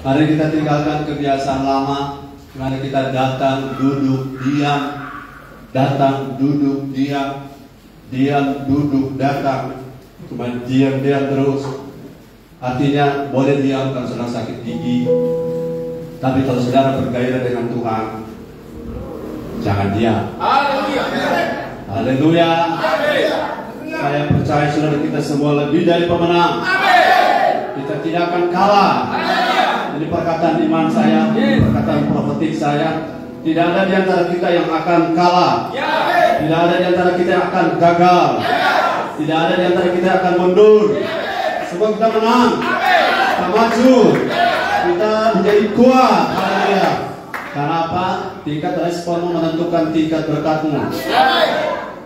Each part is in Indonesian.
Mari kita tinggalkan kebiasaan lama. Mari kita datang, duduk, diam. Datang, duduk, diam. Diam, duduk, datang. Cuma diam terus. Artinya boleh diam kalau sedang sakit gigi. Tapi kalau saudara bergairah dengan Tuhan, jangan diam. Haleluya. Haleluya. Saya percaya saudara kita semua lebih dari pemenang. Kita tidak akan kalah. Ini perkataan iman saya, perkataan profetik saya. Tidak ada di antara kita yang akan kalah. Tidak ada di antara kita yang akan gagal. Tidak ada di antara kita yang akan mundur. Semua kita menang. Kita maju. Kita menjadi kuat. Haleluya. Karena apa? Tingkat responmu menentukan tingkat berkatmu.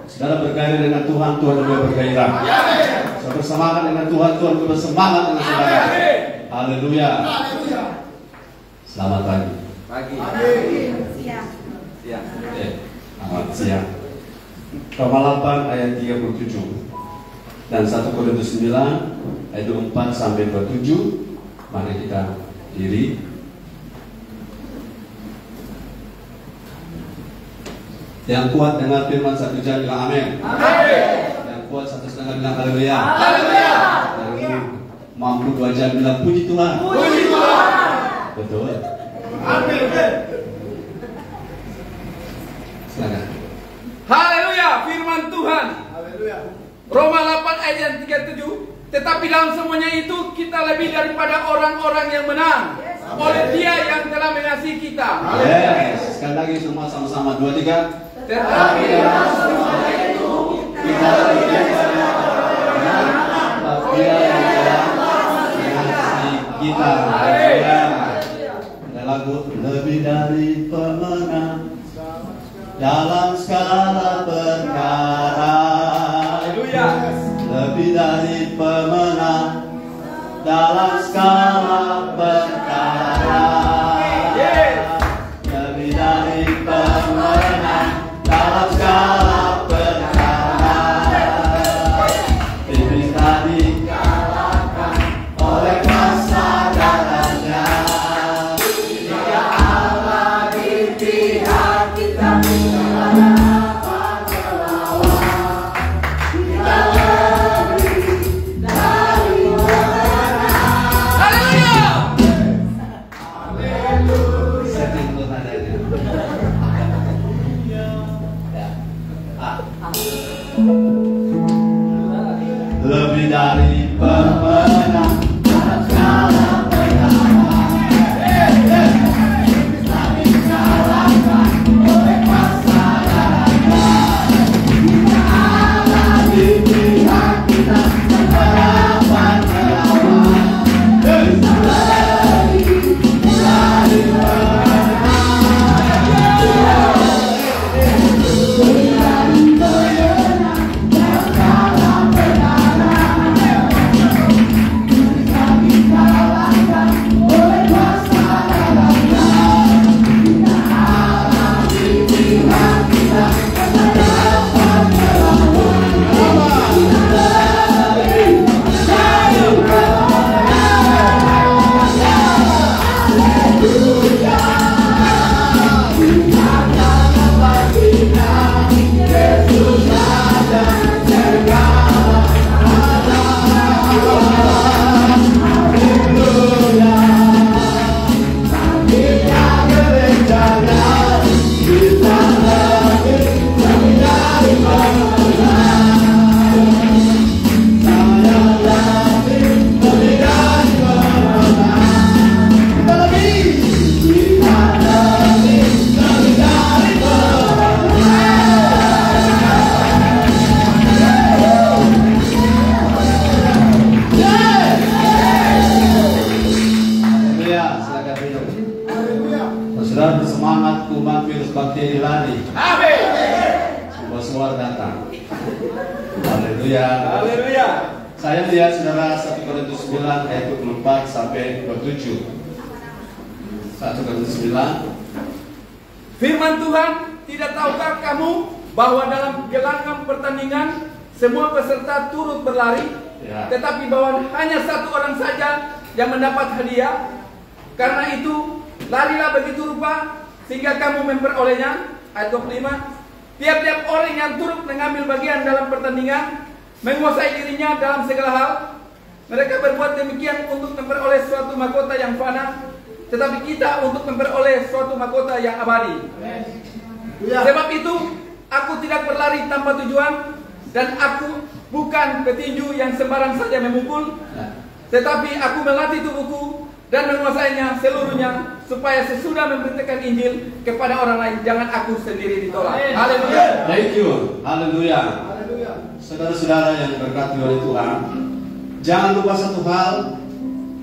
Saudara bergairah dengan Tuhan, Tuhan juga bergairah. Saudara bersemangat dengan Tuhan, Tuhan juga bersemangat dengan saudara. Haleluya. Selamat pagi. Siang. Selamat siang. Roma 8 ayat 37 dan 1 Korintus 9 ayat 24 sampai 27. Mari kita diri. Yang kuat dengar firman satu jam bilang amin. Yang kuat satu setengah bilang haleluya. Yang mampu 2 jam bilang puji Tuhan. Betul. Amin. Silakan. Haleluya, firman Tuhan. Roma 8 ayat yang 37. Tetapi dalam semuanya itu kita lebih daripada orang-orang yang menang oleh Dia yang telah mengasihi kita. Yes. Sekali lagi semua sama-sama 2, 3. Tetapi dalam semuanya itu kita lebih daripada orang-orang Dia yang telah mengasihi kita. Haleluya. Ada lagu lebih dari pemenang dalam segala perkara. Haleluya. Lebih dari pemenang dalam segala perkara. Lebih dari pemenang dalam segala perkara. Iblis tadi dikalahkan oleh kuasa darahnya. Jika Allah di pihak kita, lebih dari pemenang dalam segala perkara. Tapi dikalahkan oleh kuasa darahnya. Jika Allah di pihak kita, siapa dapat melawan? Bisa lebih dari pemenang. Saudara bersemangat, kuman virus bakteri lari. Amin. Sebuah suara datang. Haleluya. Haleluya. Saya lihat saudara 1 Korintus 9 ayat 24 sampai 27. 1 Korintus 9. Firman Tuhan, tidak tahukah kamu bahwa dalam gelanggang pertandingan semua peserta turut berlari, Ya. tetapi bahwa hanya satu orang saja yang mendapat hadiah? Karena itu, larilah begitu rupa sehingga kamu memperolehnya. Ayat 25. Tiap-tiap orang yang turut mengambil bagian dalam pertandingan menguasai dirinya dalam segala hal. Mereka berbuat demikian untuk memperoleh suatu mahkota yang fana, tetapi kita untuk memperoleh suatu mahkota yang abadi. Sebab itu, aku tidak berlari tanpa tujuan, dan aku bukan petinju yang sembarang saja memukul, tetapi aku melatih tubuhku dan menguasainya seluruhnya, supaya sesudah memberitakan Injil kepada orang lain, jangan aku sendiri ditolak. Haleluya. Thank you. Haleluya. Saudara-saudara yang diberkati oleh Tuhan, jangan lupa satu hal,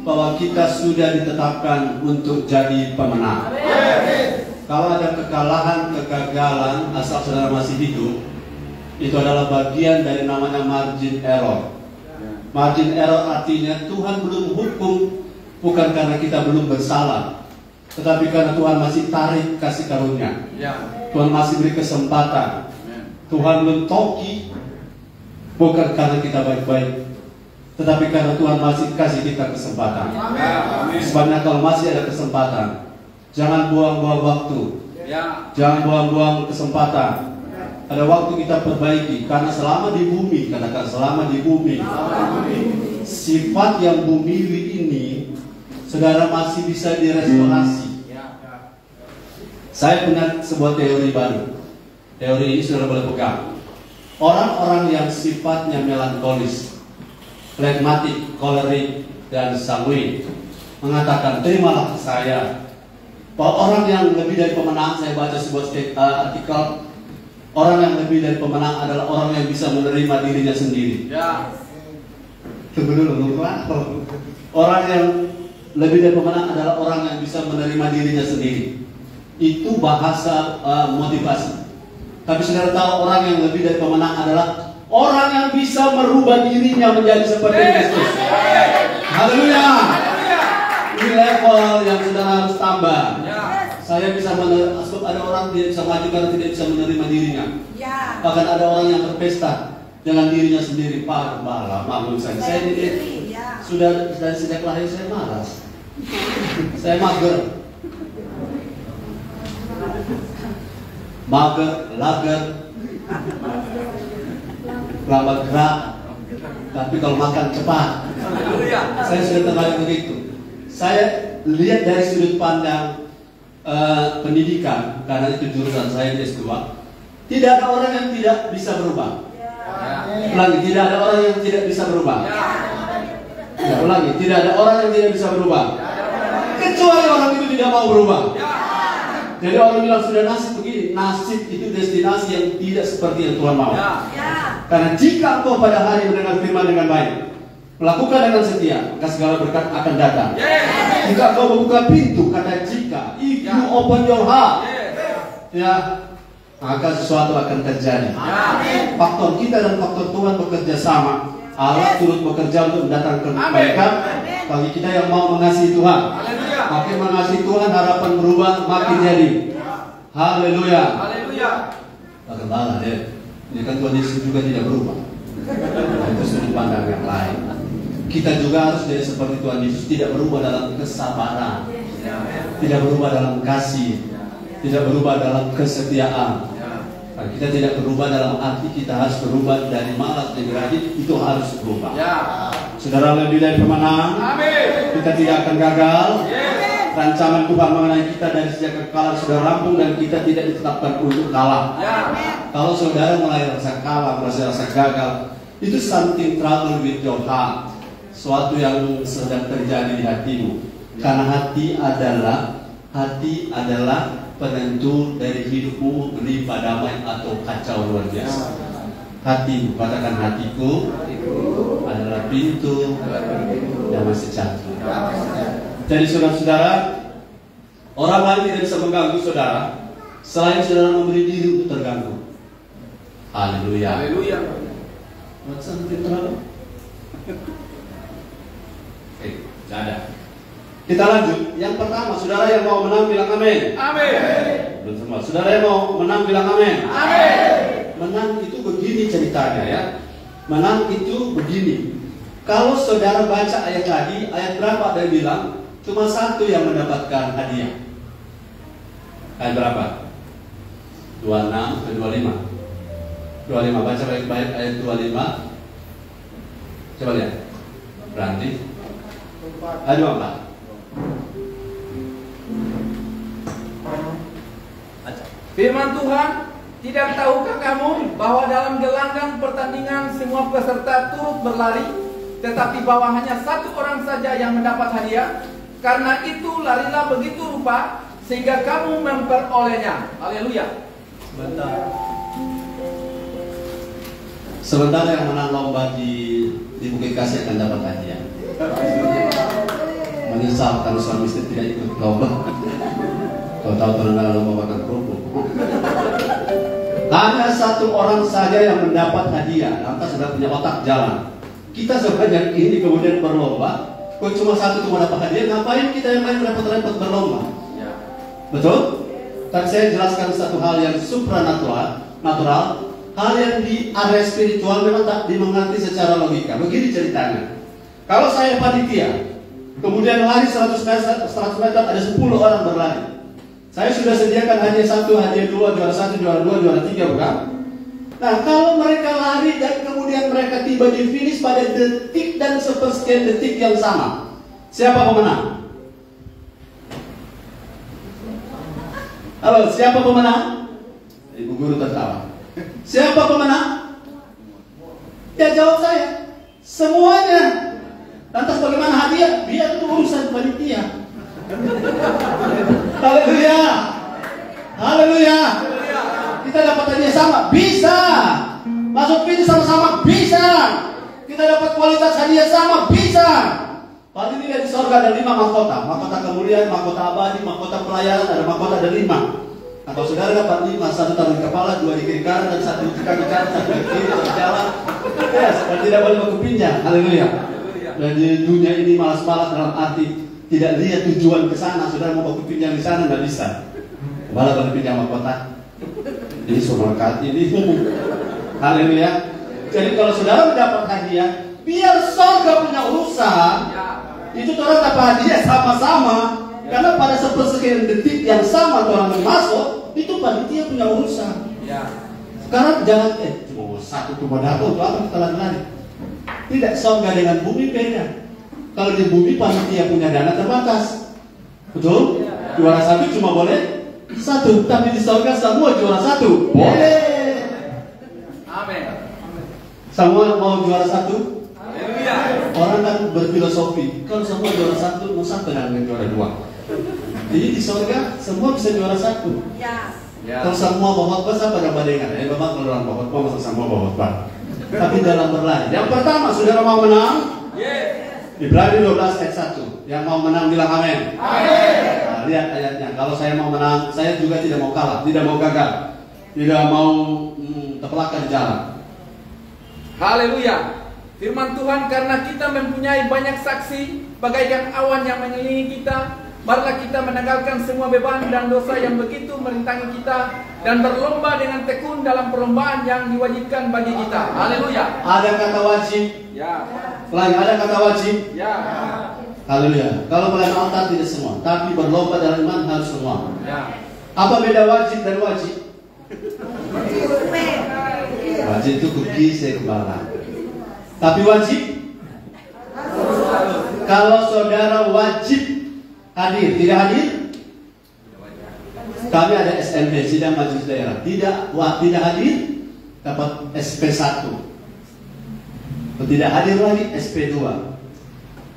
bahwa kita sudah ditetapkan untuk jadi pemenang. Kalau ada kekalahan, kegagalan, asal saudara masih hidup, itu adalah bagian dari namanya margin error. Margin error artinya Tuhan belum hukum, bukan karena kita belum bersalah, tetapi karena Tuhan masih tarik kasih karunia. Tuhan masih beri kesempatan. Tuhan belum toki, bukan karena kita baik-baik, tetapi karena Tuhan masih kasih kita kesempatan. Sebabnya kalau masih ada kesempatan, jangan buang-buang waktu, jangan buang-buang kesempatan. Ada waktu kita perbaiki, karena selama di bumi, katakan selama di bumi, sifat yang bumiwi ini, saudara masih bisa direstorasi. Saya punya sebuah teori baru. Teori ini saudara boleh pegang. Orang-orang yang sifatnya melankolis, flegmatik, kolerik, dan sanguin, mengatakan, terimalah saya. Bahwa orang yang lebih dari pemenang, saya baca sebuah artikel, orang yang lebih dari pemenang adalah orang yang bisa menerima dirinya sendiri. Tunggu dulu, orang yang lebih dari pemenang adalah orang yang bisa menerima dirinya sendiri. Itu bahasa motivasi. Tapi saudara tahu, orang yang lebih dari pemenang adalah orang yang bisa merubah dirinya menjadi seperti Kristus. Haleluya. Ini level yang saudara harus tambah. Saya bisa ada orang tidak bisa maju karena tidak bisa menerima dirinya. Bahkan ada orang yang berpesta dengan dirinya sendiri. Pak, maklum saya ini sudah dari sejak lahir saya malas. Saya mager, lager, lambat gerak, tapi kalau makan cepat. Saya sudah terlalu begitu. Saya lihat dari sudut pandang pendidikan, karena itu jurusan saya di S2. Tidak ada orang yang tidak bisa berubah. Ulangi, tidak ada orang yang tidak bisa berubah. Ulangi, tidak ada orang yang tidak bisa berubah, kecuali orang itu tidak mau berubah. Jadi orang bilang sudah nasib begini. Nasib itu destinasi yang tidak seperti yang Tuhan mau. Karena jika engkau pada hari mendengar firman dengan baik, melakukan dengan setia, maka segala berkat akan datang. Jika engkau membuka pintu, kata jika, if you open your heart, maka sesuatu akan terjadi. Faktor kita dan faktor Tuhan bekerja sama. Allah turut bekerja untuk mendatangkan kebaikan bagi kita yang mau mengasihi Tuhan. Makin mengasihi Tuhan, harapan berubah makin jadi. Haleluya. Bagaimana deh? Ini kan Tuhan Yesus juga tidak berubah. Itu sudut pandang yang lain. Kita juga harus jadi seperti Tuhan Yesus, tidak berubah dalam kesabaran, tidak berubah dalam kasih, tidak berubah dalam kesetiaan. Kita tidak berubah dalam arti kita harus berubah dari malas menjadi rajin, itu harus berubah. Saudara lebih dari pemenang. Kita tidak akan gagal. Rancangan Tuhan mengenai kita dari sejak kekalahan sudah rampung dan kita tidak ditetapkan untuk kalah. Kalau saudara mulai rasa kalah, rasa gagal, itu something trouble with your heart. Suatu yang sedang terjadi di hatimu. Karena hati adalah penentu dari hidupmu, melimpah damai atau kacau luar biasa. Hatimu, katakan hatiku adalah pintu damai sejahtera. Jadi saudara-saudara, orang lain tidak bisa mengganggu saudara selain saudara memberi diri untuk terganggu. Haleluya. Buat sampai terlalu. Tidak ada. Kita lanjut. Yang pertama, saudara yang mau menang bilang amin. Belum semua. Saudara yang mau menang bilang amin. Menang itu begini ceritanya ya. Menang itu begini. Kalau saudara baca ayat tadi, ayat berapa ada yang bilang cuma satu yang mendapatkan hadiah. Ayat berapa? 26 ke 25. 25, baca baik-baik ayat 25. Coba lihat. Berarti ayat 24. Firman Tuhan, tidak tahukah kamu bahwa dalam gelanggang pertandingan semua peserta turut berlari, tetapi bahwa hanya satu orang saja yang mendapat hadiah? Karena itu larilah begitu rupa sehingga kamu memperolehnya. Haleluya. Sementara yang menang lomba di Bukit Kasih akan dapat hadiah. Menyesal kalau suami istri tidak ikut lomba. Tahu-tahu pengendara lomba makan kerupuk. Hanya satu orang saja yang mendapat hadiah. Lantas sudah punya otak jalan. Kita sebanyak ini kemudian berlomba. Kok cuma satu cuma dapat hadiah? Ngapain kita yang lain repot-repot berlomba? Betul? Tapi saya jelaskan satu hal yang supranatural, hal yang di area spiritual memang tak dimengerti secara logika. Begini ceritanya. Kalau saya panitia, kemudian lari 100 meter ada 10 orang berlari. Saya sudah sediakan hadiah 1, hadiah 2, juara 1, juara 2, juara 3, bukan? Nah, kalau mereka lari dan kemudian mereka tiba di finish pada detik dan sepersekian detik yang sama, siapa pemenang? Halo, siapa pemenang? Ibu guru tertawa. Siapa pemenang? Ya jawab saya. Semuanya. Lantas bagaimana hadiah? Biar itu urusan panitia. Haleluya. Haleluya. Kita dapat hadiah sama, bisa. Masuk pintu sama-sama, bisa. Kita dapat kualitas hadiah sama, bisa. Paling tidak di sorga ada 5 mahkota. Mahkota kemuliaan, mahkota abadi, mahkota pelayanan, ada mahkota ada 5. Nah, kalau saudara dapat 5, 1 taruh di kepala, 2 di kiri kanan, dan 1 di kaki kanan, 1 di kiri, 1 di jalan. Ya, seperti tidak boleh berkepinjak. Haleluya. Dan di dunia ini malas-malas dalam arti tidak lihat tujuan ke sana. Saudara mau berkepinjak di sana, nggak bisa. Malah berkepinjak mahkota. Ini surga ini. Haleluya. Jadi kalau saudara mendapat hadiah, biar surga punya urusan. Itu orang dapat hadiah sama-sama. Karena pada sepersekian detik yang sama orang masuk, itu panitia punya urusan. Sekarang jangan cuma satu cuma dapat untuk apa kita lari. Tidak, surga dengan bumi beda. Kalau di bumi panitia punya dana terbatas, betul? Juara 1 cuma boleh 1, tapi di surga semua juara 1 boleh. Amin. Semua mau juara 1? Haleluya. Orang kan berfilosofi, kalau semua juara 1 mau sampai dengan juara 2. Jadi di surga semua bisa juara 1. Kalau semua bawa khotbah sampai dapat dengan. Bapak kalau orang bawa khotbah masa semua bawa khotbah. Tapi dalam berlari. Yang pertama, saudara mau menang? Ibrani 12 ayat 1. Yang mau menang bilang amin. Nah, lihat ayatnya. Kalau saya mau menang, saya juga tidak mau kalah, tidak mau gagal, tidak mau terpelakar di jalan. Haleluya. Firman Tuhan, karena kita mempunyai banyak saksi bagaikan awan yang mengelilingi kita, marilah kita menanggalkan semua beban dan dosa yang begitu merintangi kita dan berlomba dengan tekun dalam perlombaan yang diwajibkan bagi kita. Haleluya. Ada kata wajib. Ya. Lagi ada kata wajib. Ya. Haleluya. Kalau pelayanan altar tidak semua, tapi berlomba dalam iman harus semua. Ya. Apa beda wajib dan wajib? Wajib itu kukis ya kepala. Tapi wajib? Kalau saudara wajib hadir, tidak hadir? Kami ada SMP, sidang majelis daerah. Tidak hadir, dapat SP1. Tidak hadir lagi SP2.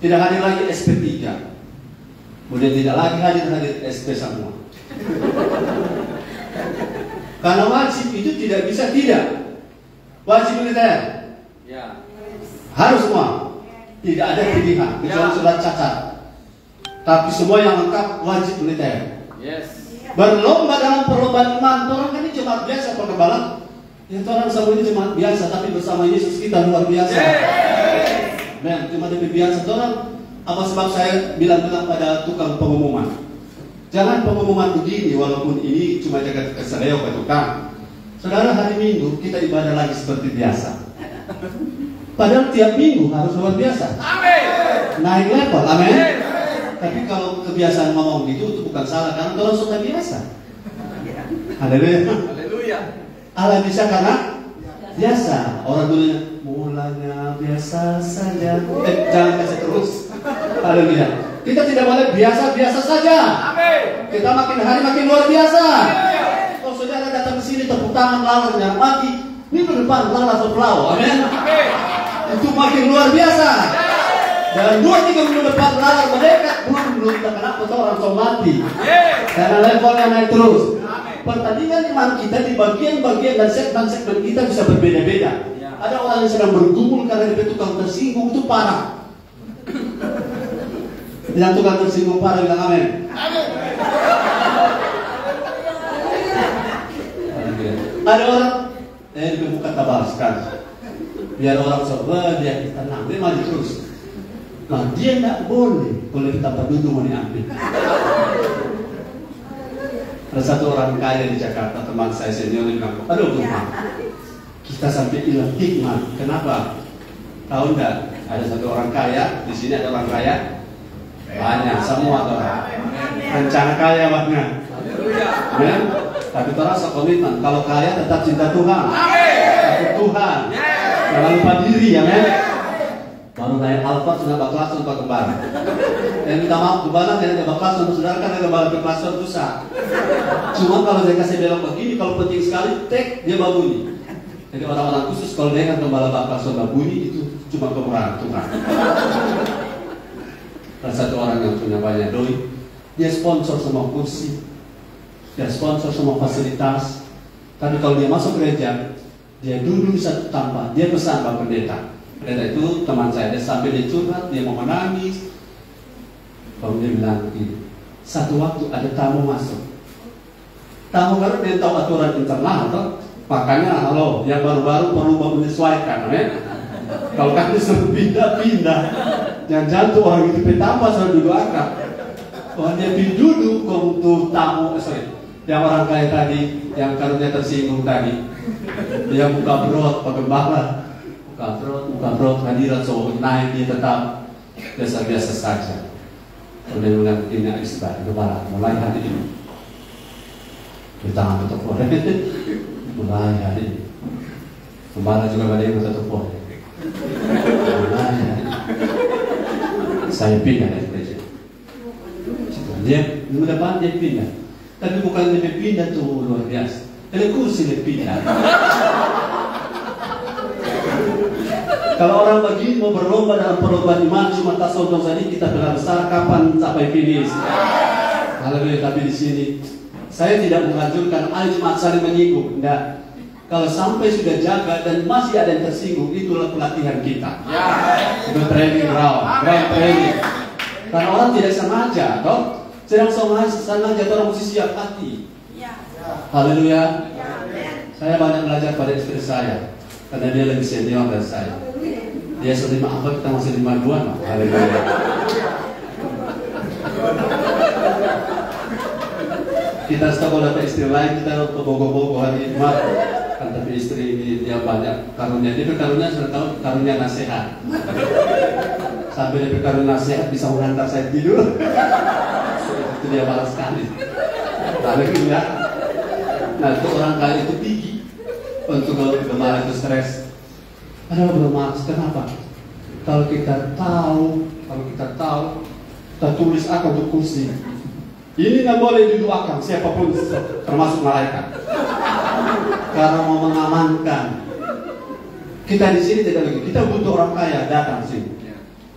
Tidak hadir lagi SP3. Kemudian tidak lagi hadir SP semua. Karena wajib itu tidak bisa tidak. Wajib militer. Ya. Harus semua. Tidak ada pilihan kecuali surat cacat. Tapi semua yang lengkap wajib militer. Yes. Berlomba dalam perlombaan iman. Orang kan ini cuma biasa pengembalan. Ya orang semua ini cuma biasa, tapi bersama Yesus kita luar biasa. Men, cuma lebih biasa. Orang apa sebab saya bilang-bilang pada tukang pengumuman. Jangan pengumuman begini, walaupun ini cuma jaga kesereo ke tukang. Saudara, hari Minggu kita ibadah lagi seperti biasa. Padahal tiap minggu harus luar biasa. Amin. Naik level, amin. Tapi kalau kebiasaan ngomong gitu itu bukan salah, karena orang suka biasa. Haleluya. Allah bisa karena biasa. Orang dulunya mulanya biasa saja. Jangan kasih terus. Haleluya. Kita tidak boleh biasa-biasa saja. Amin. Kita makin hari makin luar biasa. Haleluya. Kalau saudara datang ke sini tepuk tangan lalar jangan mati. Minggu depan lalar berpelau. Amin. Amin. Itu makin luar biasa. Dan 2-3 minggu depan lalar mendekat, belum kita kenapa tuh orang tua mati. Karena levelnya naik terus. Pertandingan iman kita di bagian-bagian dan segmen-segmen kita bisa berbeda-beda. Ada orang yang sedang bergumul karena dia tukang tersinggung, itu parah. Yang tukang tersinggung parah bilang amin. Ada orang dia buka tabarkan. Biar orang sobat dia tenang, dia maju terus. Nah, dia tidak boleh kalau kita duduk mau diambil. Ada satu orang kaya di Jakarta, teman saya senior, dia bilang, aduh Tuhan, kita sampai hilang hikmah. Kenapa? Tahu enggak? Ada satu orang kaya, di sini ada orang kaya banyak, semua orang. Rencana kaya banget. Amin. Tapi terasa komitmen, kalau kaya tetap cinta Tuhan. Takut Tuhan. Jangan lupa diri, amin. Baru naik Alphard sudah bakal untuk kembali. Yang minta maaf kembali yang bakal untuk saudara kan ada bakal kelas susah. Cuma kalau saya kasih belok begini, kalau penting sekali tek dia babunyi. Jadi orang-orang khusus kalau dia kan kembali bakal babunyi itu cuma kemurahan Tuhan. Ada satu orang yang punya banyak duit, dia sponsor semua kursi, dia sponsor semua fasilitas. Tapi kalau dia masuk gereja, dia duduk di satu tempat, dia pesan Pak Pendeta. Pendeta itu teman saya, dia sambil dia curhat, dia mau menangis. Kalau dia bilang begini, satu waktu ada tamu masuk. Tamu baru dia tahu aturan internal, toh? Makanya halo, yang baru-baru perlu menyesuaikan, amin. Kalau kami suruh pindah-pindah, jangan tuh orang itu petamba sudah duduk akrab. Kalau dia duduk untuk tamu, yang orang kaya tadi, yang karunia tersinggung tadi, dia buka brot, pakai barat. Bukan brot, hadirat soal naik dia tetap biasa-biasa saja. Kemudian bilang ini isbat, kembali mulai hari ini. Di tangan tutup boleh, mulai hari ini. Kembali juga pada yang tutup boleh. Mulai hari ini. Saya pindah dari gereja. Dia minggu depan dia pindah, tapi bukan dia pindah tuh luar biasa. Dari kursi dia pindah. Kalau orang begini mau berlomba dalam perlombaan iman cuma tak sombong saja kita benar besar kapan sampai finish. Haleluya. Tapi di sini saya tidak menganjurkan ayo cuma saling menyinggung, tidak. Kalau sampai sudah jaga dan masih ada yang tersinggung, itulah pelatihan kita. Itu training ground training. Karena orang tidak sengaja, toh sedang sengaja orang mesti siap hati. Haleluya. Saya banyak belajar pada istri saya karena dia lebih senior dari saya. Dia sudah 5 apa, kita masih 52. Haleluya. Kita setelah dapat istri lain, kita ke Bogo-Bogo hari Jumat. Kan tapi istri ini dia banyak karunia. Dia berkarunia sudah tahu karunia nasihat. Sampai dia berkarunia nasihat bisa menghantar saya tidur. Itu dia balas sekali. Haleluya. Nah itu orang kaya itu tinggi untuk kemarin itu stres. Ada belum malas, kenapa? Kalau kita tahu, kita tulis akan untuk kursi. Ini nggak boleh didoakan siapapun, termasuk malaikat. Karena mau mengamankan. Kita di sini tidak lagi. Kita butuh orang kaya datang sini.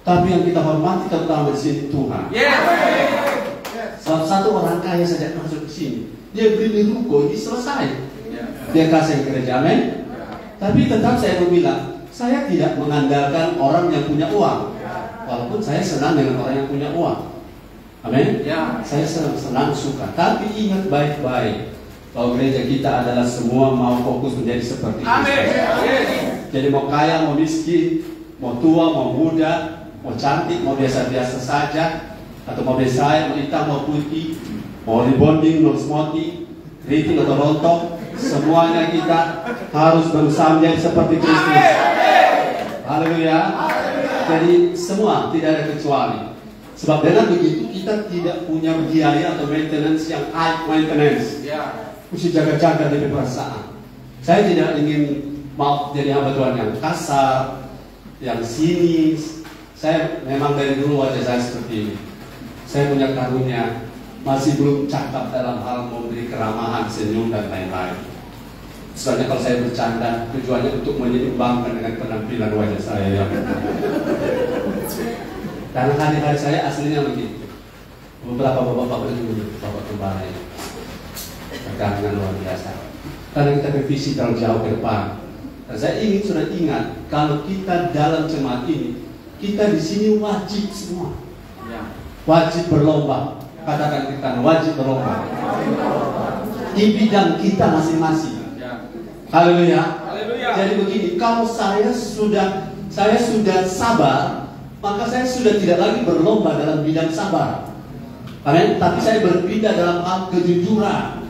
Tapi yang kita hormati terutama di sini Tuhan. Salah satu orang kaya saja masuk ke sini, dia beli ruko ini selesai. Dia kasih gereja, amin. Tapi tetap saya mau bilang, saya tidak mengandalkan orang yang punya uang. Walaupun saya senang dengan orang yang punya uang. Amin. Saya senang suka. Tapi ingat baik-baik bahwa gereja kita adalah semua mau fokus menjadi seperti Kristus. Jadi mau kaya, mau miskin, mau tua, mau muda, mau cantik, mau biasa-biasa saja, atau mau besar, mau hitam, mau putih, mau rebonding, mau smoothie, keriting atau rontok, semuanya kita harus berusaha menjadi seperti Kristus. Haleluya. Jadi semua tidak ada kecuali. Sebab dengan begitu kita tidak punya biaya atau maintenance yang high maintenance. Ya. Mesti jaga-jaga dari perasaan. Saya tidak ingin jadi hamba Tuhan yang kasar, yang sinis. Saya memang dari dulu wajah saya seperti ini. Saya punya karunia, masih belum cakap dalam hal memberi keramahan, senyum dan lain-lain. Soalnya kalau saya bercanda, tujuannya untuk menyeimbangkan dengan penampilan wajah saya yang karena hari-hari saya aslinya begitu. Beberapa bapak-bapak itu, bapak kembali tegangan luar biasa. Karena kita bervisi terlalu jauh ke depan. Dan saya ingin sudah ingat, kalau kita dalam jemaat ini, kita di sini wajib semua. Wajib berlomba. Katakan kita wajib berlomba. Di bidang kita masing-masing. Haleluya. Jadi begini, kalau saya sudah sabar, maka saya sudah tidak lagi berlomba dalam bidang sabar. Amin. Tapi saya berpindah dalam hal kejujuran.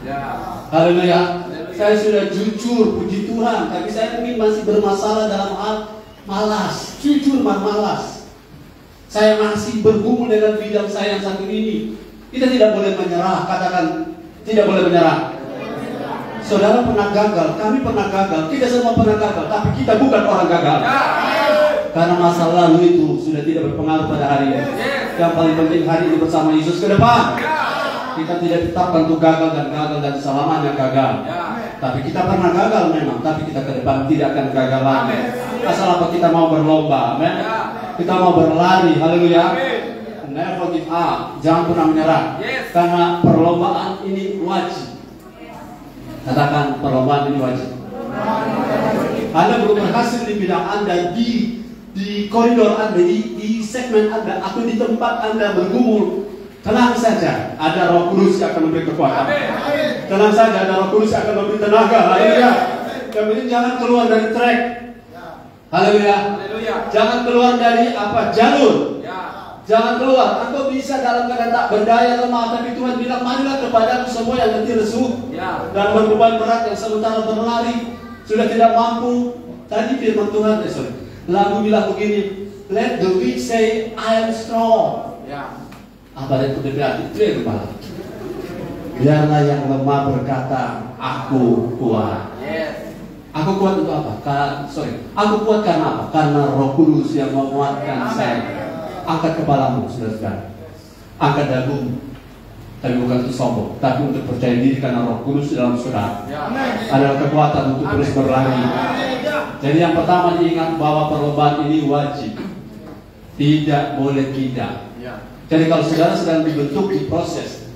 Haleluya. Saya sudah jujur, puji Tuhan. Tapi saya mungkin masih bermasalah dalam hal malas. Jujur malas. Saya masih bergumul dengan bidang saya yang satu ini. Kita tidak boleh menyerah. Katakan, tidak boleh menyerah. Saudara pernah gagal, kami pernah gagal. Kita semua pernah gagal, tapi kita bukan orang gagal. Karena masa lalu itu sudah tidak berpengaruh pada hari ini. Yang paling penting hari ini bersama Yesus ke depan. Kita tidak ditetapkan untuk gagal dan selamanya gagal. Tapi kita pernah gagal memang, tapi kita ke depan tidak akan gagal lagi. Asal apa kita mau berlomba, amen. Kita mau berlari, haleluya. Never give up, jangan pernah menyerah. Karena perlombaan ini wajib. Katakan perlombaan ini wajib. Anda belum berhasil di bidang Anda, di koridor Anda, di segmen Anda, atau di tempat Anda bergumul, tenang saja, ada Roh Kudus yang akan memberi kekuatan. Tenang saja, ada Roh Kudus yang akan memberi tenaga. Haleluya. Yang penting jangan keluar dari track. Haleluya. Jangan keluar dari jalur. Jangan keluar. Engkau bisa dalam keadaan tak berdaya, lemah, tapi Tuhan bilang, marilah kepadaku semua yang letih lesu dan berbeban berat, yang sementara berlari sudah tidak mampu. Tadi firman Tuhan, lagu bilang begini, let the weak say I am strong. Apa itu berarti? Itu yang kepala. Biarlah yang lemah berkata, aku kuat. Aku kuat untuk apa? Aku kuat karena apa? Karena Roh Kudus yang menguatkan saya. Angkat kepalamu, saudara-saudara. Angkat dagumu. Tapi bukan untuk sombong, tapi untuk percaya diri karena Roh Kudus dalam saudara adalah kekuatan untuk terus berlari. Jadi yang pertama diingat bahwa perlombaan ini wajib. Tidak boleh tidak. Jadi kalau saudara sedang dibentuk, diproses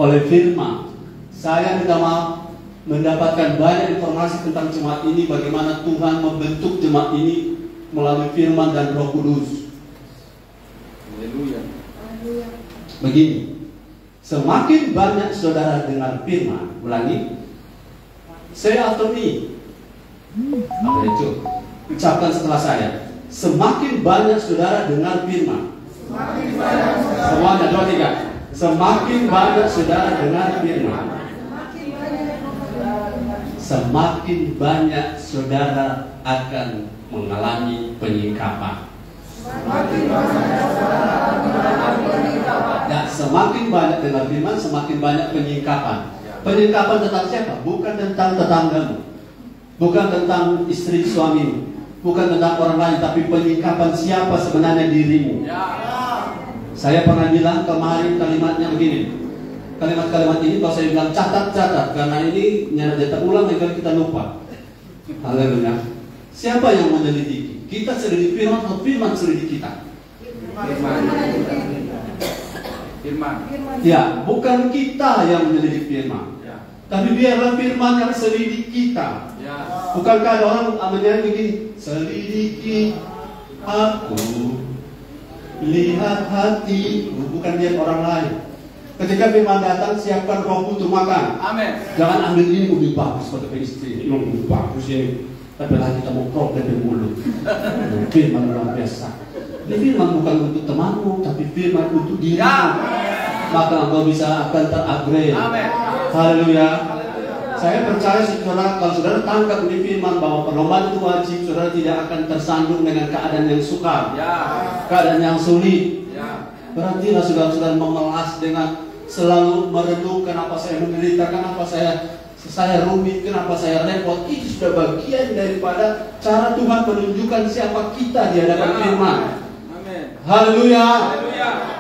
oleh firman, saya minta maaf mendapatkan banyak informasi tentang jemaat ini, bagaimana Tuhan membentuk jemaat ini melalui firman dan Roh Kudus. Begini, semakin banyak saudara dengar firman, ulangi, saya atau me, apa itu? Ucapkan setelah saya. Semakin banyak saudara dengar firman. Semuanya, 2, 3. Semakin banyak saudara dengar firman, semakin banyak saudara akan mengalami penyingkapan. Ya, semakin banyak dengar firman, semakin banyak penyingkapan. Penyingkapan tentang siapa? Bukan tentang tetanggamu, bukan tentang istri suamimu, bukan tentang orang lain, tapi penyingkapan siapa sebenarnya dirimu. Saya pernah bilang kemarin kalimatnya begini. Kalimat-kalimat ini kalau saya bilang catat, karena ini nyata ulang agar kita lupa. Haleluya. Siapa yang menyelidiki? Kita selidiki firman atau firman selidiki kita? Firman. Ya, bukan kita yang menyelidik firman. Tapi biarlah firman yang selidik kita. Bukankah ada orang menyanyi begini? Selidiki aku, lihat hatiku. Bukan lihat orang lain. Ketika firman datang, siapkan rohmu untuk makan. Amin. Jangan ambil ini lebih bagus pada istri, ini lebih bagus ini. Tapi lagi kita mau problem di mulut. Firman luar biasa. Ini firman bukan untuk temanmu, tapi firman untuk dirimu. Maka engkau bisa akan terupgrade. Haleluya. Saya percaya saudara, kalau saudara tangkap ini firman bahwa perlombaan itu wajib, saudara tidak akan tersandung dengan keadaan yang sukar, keadaan yang sulit. Berhentilah saudara-saudara memelas dengan selalu merenung kenapa saya menderita, kenapa saya rumit, kenapa saya repot. Itu sudah bagian daripada cara Tuhan menunjukkan siapa kita di hadapan firman. Haleluya.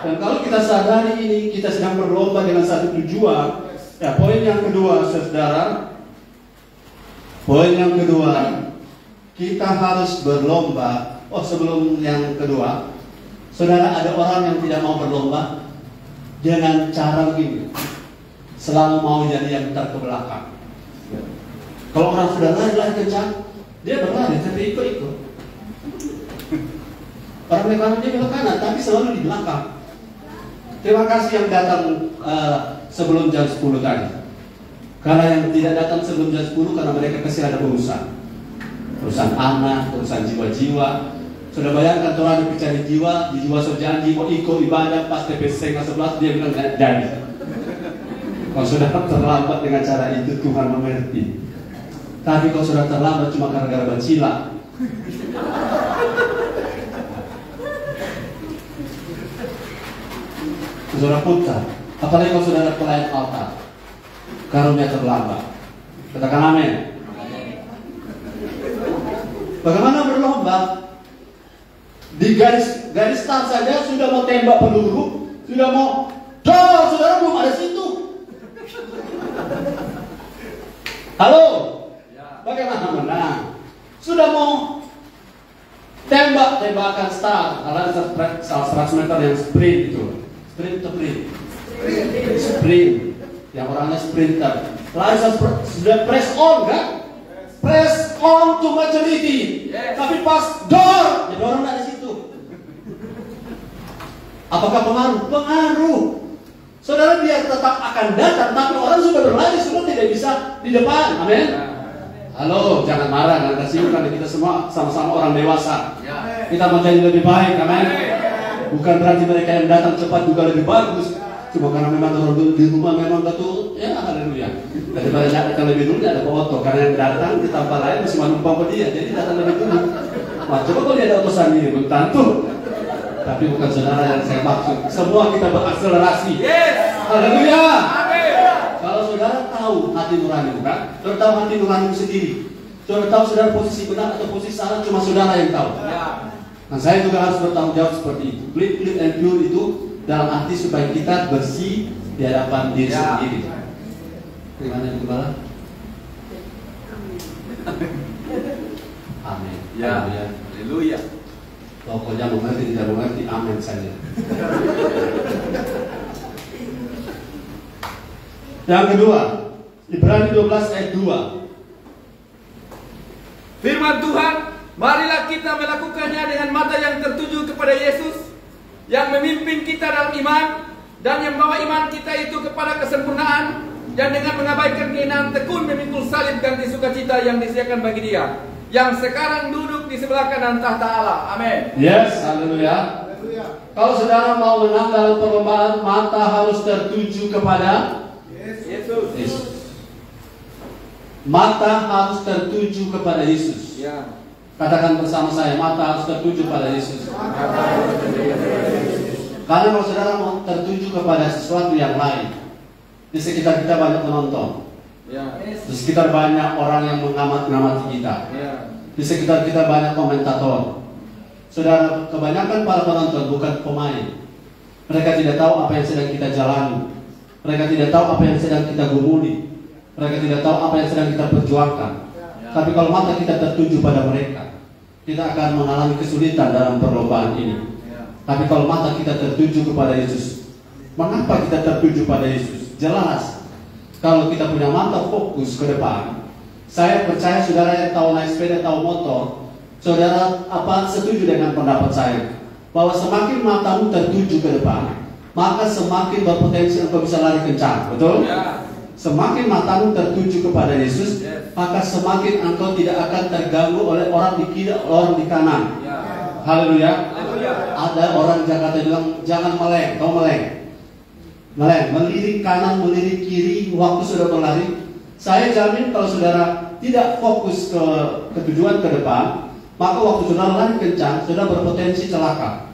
Dan kalau kita sadari ini, kita sedang berlomba dengan satu tujuan. Ya, poin yang kedua, saudara. Poin yang kedua, kita harus berlomba. Oh, sebelum yang kedua, saudara, ada orang yang tidak mau berlomba dengan cara begini, selalu mau jadi yang terbelakang. Kalau orang sudah lari kencang, dia berlari tapi ikut-ikut. Orang belakang dia belok kanan, tapi selalu di belakang. Terima kasih yang datang sebelum jam 10 tadi. Karena yang tidak datang sebelum jam 10 karena mereka kasih ada urusan anak, urusan jiwa-jiwa. Sudah bayangkan orang yang mencari jiwa so janji mau ikut ibadah pas TPC 11 dia bilang nggak jadi. Kalau sudah terlambat dengan cara itu Tuhan mengerti. Tapi kalau sudah terlambat cuma gara-gara bacila. Saudara putar, apalagi kalau sudah ada pelayan altar, karunia terlambat. Katakan amin. Bagaimana berlomba? Di garis start saja sudah mau tembak peluru, sudah mau, saudara belum ada situ. Halo, bagaimana menang? Sudah mau tembakan start, ada 100 meter yang sprint itu. Sprint, yang orangnya sprinter. Lalu sudah press on kan? Press on to maturity. Tapi pas door, jadi orang dari situ. Apakah pengaruh? Pengaruh. Saudara, dia tetap akan datang, tapi orang sudah berlari, sudah tidak bisa di depan. Amin. Halo, jangan marah, jangan tersinggung, karena kita semua sama-sama orang dewasa. Kita mau jadi lebih baik. Amin. Bukan berarti mereka yang datang cepat juga lebih bagus. Cuma karena memang orang di rumah memang betul, ya haleluya. Daripada datang lebih dulu ada foto, karena yang datang di tempat lain masih menumpang ke dia, jadi datang lebih dulu. Wah, coba kalau dia ada utusan ini, belum tentu. Tapi bukan saudara yang saya maksud. Semua kita berakselerasi. Haleluya. Kalau saudara tahu hati nurani, bukan? Saudara tahu hati nurani sendiri. Saudara tahu saudara posisi benar atau posisi salah, cuma saudara yang tahu. Nah, saya juga harus bertanggung jawab seperti itu. Clean and pure itu dalam arti supaya kita bersih di hadapan diri sendiri. Gimana itu, Gembala? Amin. Ya, haleluya. Pokoknya mengerti tidak mengerti, amin saja. Yang kedua, Ibrani 12 ayat 2. Firman Tuhan, marilah kita melakukannya dengan mata yang tertuju kepada Yesus, yang memimpin kita dalam iman, dan yang membawa iman kita itu kepada kesempurnaan, dan dengan mengabaikan keinginan tekun memikul salib ganti sukacita yang disediakan bagi Dia, yang sekarang duduk di sebelah kanan tahta Allah. Amin. Yes, haleluya. Kalau saudara mau menang dalam perlombaan, mata harus tertuju kepada Yesus. Mata harus tertuju kepada Yesus. Katakan bersama saya, mata harus tertuju pada Yesus. Karena kalau saudara mau tertuju kepada sesuatu yang lain, di sekitar kita banyak penonton. Di sekitar banyak orang yang mengamati kita. Di sekitar kita banyak komentator. Saudara, kebanyakan para penonton bukan pemain. Mereka tidak tahu apa yang sedang kita jalani. Mereka tidak tahu apa yang sedang kita gumuli. Mereka tidak tahu apa yang sedang kita perjuangkan. Tapi kalau mata kita tertuju pada mereka, kita akan mengalami kesulitan dalam perlombaan ini. Tapi kalau mata kita tertuju kepada Yesus, mengapa kita tertuju pada Yesus? Jelas, kalau kita punya mata fokus ke depan. Saya percaya saudara yang tahu naik sepeda, tahu motor, saudara setuju dengan pendapat saya bahwa semakin matamu tertuju ke depan, maka semakin berpotensi engkau bisa lari kencang. Betul? Semakin matamu tertuju kepada Yesus, maka semakin engkau tidak akan terganggu oleh orang di kiri, orang di kanan. Haleluya. Ada orang Jakarta bilang jangan meleng, kau meleng. Melirik kanan, melirik kiri, waktu sudah berlari. Saya jamin kalau saudara tidak fokus ke tujuan ke depan, maka waktu saudara lari kencang, saudara berpotensi celaka.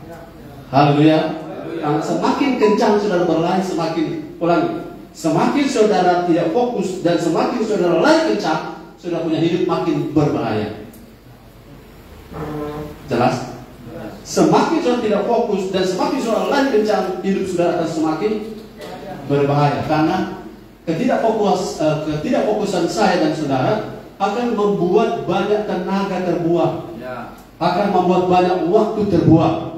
Haleluya. Karena semakin kencang saudara berlari, semakin saudara tidak fokus dan semakin saudara lari kencang, saudara punya hidup makin berbahaya. Jelas? Semakin saudara tidak fokus dan semakin saudara lari kencang, hidup saudara akan semakin berbahaya. Karena ketidakfokusan saya dan saudara akan membuat banyak tenaga terbuang, akan membuat banyak waktu terbuang.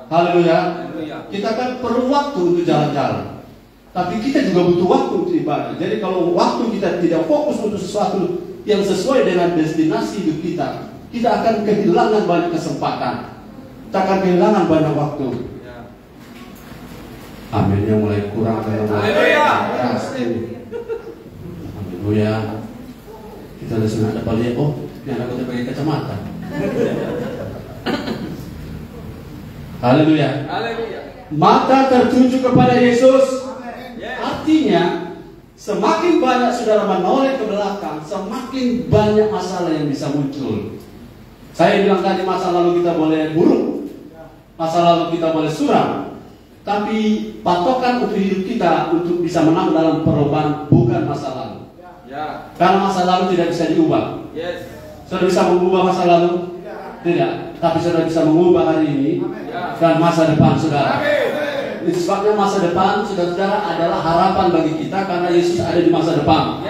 Haleluya. Kita kan perlu waktu untuk jalan-jalan, tapi kita juga butuh waktu untuk ibadah. Jadi kalau waktu kita tidak fokus untuk sesuatu yang sesuai dengan destinasi hidup kita, kita akan kehilangan banyak kesempatan, kita akan kehilangan banyak waktu. Aminnya mulai kurang karena haleluya. Kita langsung ada balik, oh ini anak udah pakai kacamata. Haleluya. Mata tertuju kepada Yesus. Artinya semakin banyak saudara menoleh ke belakang, semakin banyak masalah yang bisa muncul. Saya bilang tadi masa lalu kita boleh buruk, masa lalu kita boleh suram, tapi patokan untuk hidup kita untuk bisa menang dalam perubahan bukan masa lalu. Karena masa lalu tidak bisa diubah. Saudara bisa mengubah masa lalu? Tidak. Tapi saudara bisa mengubah hari ini dan masa depan saudara. Itu sebabnya masa depan saudara-saudara adalah harapan bagi kita karena Yesus ada di masa depan.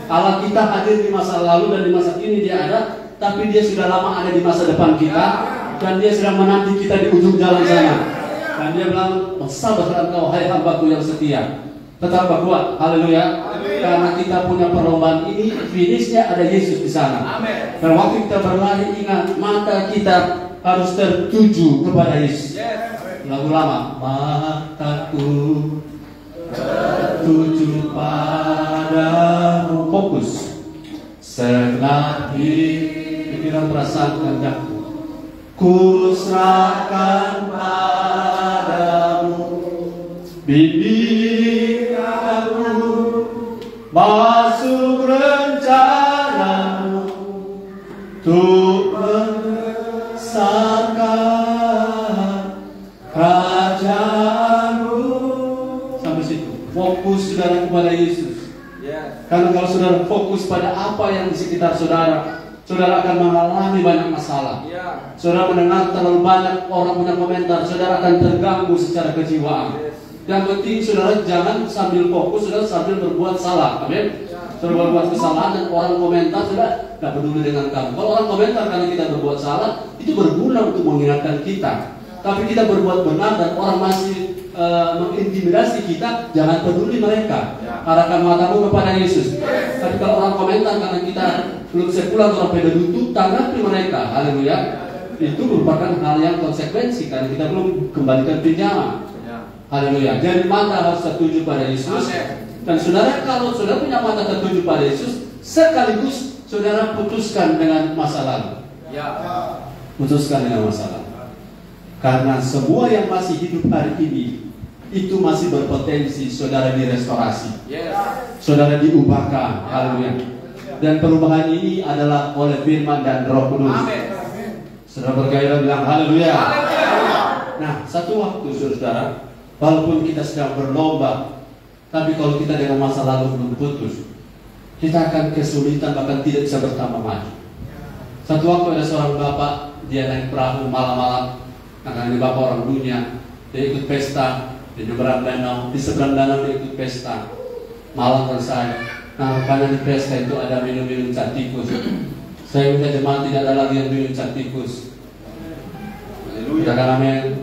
Allah kita hadir di masa lalu dan di masa ini dia ada, tapi dia sudah lama ada di masa depan kita dan dia sedang menanti kita di ujung jalan sana. Dan dia bilang, sabarlah engkau hai hambaku yang setia, tetaplah kuat. Haleluya. Karena kita punya perlombaan ini, finishnya ada Yesus di sana. Dan waktu kita berlari, ingat mata kita harus tertuju kepada Yesus. Lagu lama, mataku tertuju padamu, fokus. Segenap pikiran perasaan kehendakku ku serahkan padamu. Bimbing aku masuk rencanamu untuk membesarkan kerajaanmu. Sampai situ. Fokus saudara kepada Yesus. Karena kalau saudara fokus pada apa yang di sekitar saudara, saudara akan mengalami banyak masalah. Saudara mendengar terlalu banyak orang punya komentar, saudara akan terganggu secara kejiwaan. Yang penting saudara jangan sambil fokus, saudara sambil berbuat salah. Amin. Saudara berbuat kesalahan dan orang komentar, saudara tidak peduli dengan kamu. Kalau orang komentar karena kita berbuat salah, itu berguna untuk mengingatkan kita. Tapi kita berbuat benar dan orang masih mengintimidasi kita, jangan peduli mereka. Arahkan matamu kepada Yesus. Tapi kalau orang komentar karena kita belum sekular orang pedadutu, tanggapi mereka. Haleluya. Itu merupakan hal yang konsekuensi karena kita belum kembalikan pinjaman. Haleluya. Jadi mata harus tertuju pada Yesus. Dan saudara, kalau saudara punya mata tertuju pada Yesus, sekaligus saudara putuskan dengan masa lalu. Putuskan dengan masa lalu. Karena semua yang masih hidup hari ini itu masih berpotensi saudara direstorasi. Saudara diubahkan. Haleluya. Dan perubahan ini adalah oleh firman dan Roh Kudus. Saudara bergairah bilang haleluya. Nah, satu waktu saudara, walaupun kita sedang berlomba, tapi kalau kita dengan masa lalu belum putus, kita akan kesulitan bahkan tidak bisa bertambah maju. Satu waktu ada seorang bapak, dia naik perahu malam-malam, karena ini bapak orang dunia, dia ikut pesta di seberang danau, di seberang danau dia ikut pesta. Malam selesai, nah karena di pesta itu ada minum-minum cat tikus. Saya minta jemaat tidak ada lagi yang minum cat tikus. Katakan amin.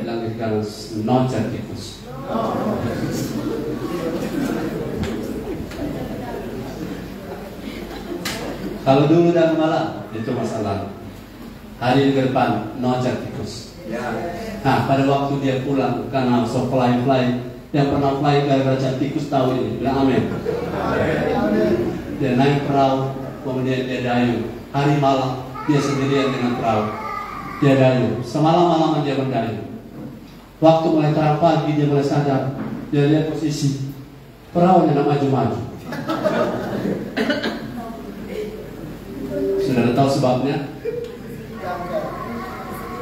Bilang sekarang non cat tikus. Kalau dulu dan malam itu masalah. Hari ke depan non cat tikus. Nah pada waktu dia pulang karena so fly yang pernah fly gara-gara cat tikus tahu ini. Bilang amin. Dia naik perahu, kemudian dia dayung. Hari malam dia sendirian dengan perahu. Dia dayung, semalam-malaman dia berdayung. Waktu mulai terang pagi dia mulai sadar. Dia lihat posisi perahunya nak maju-maju. Sudah tahu sebabnya?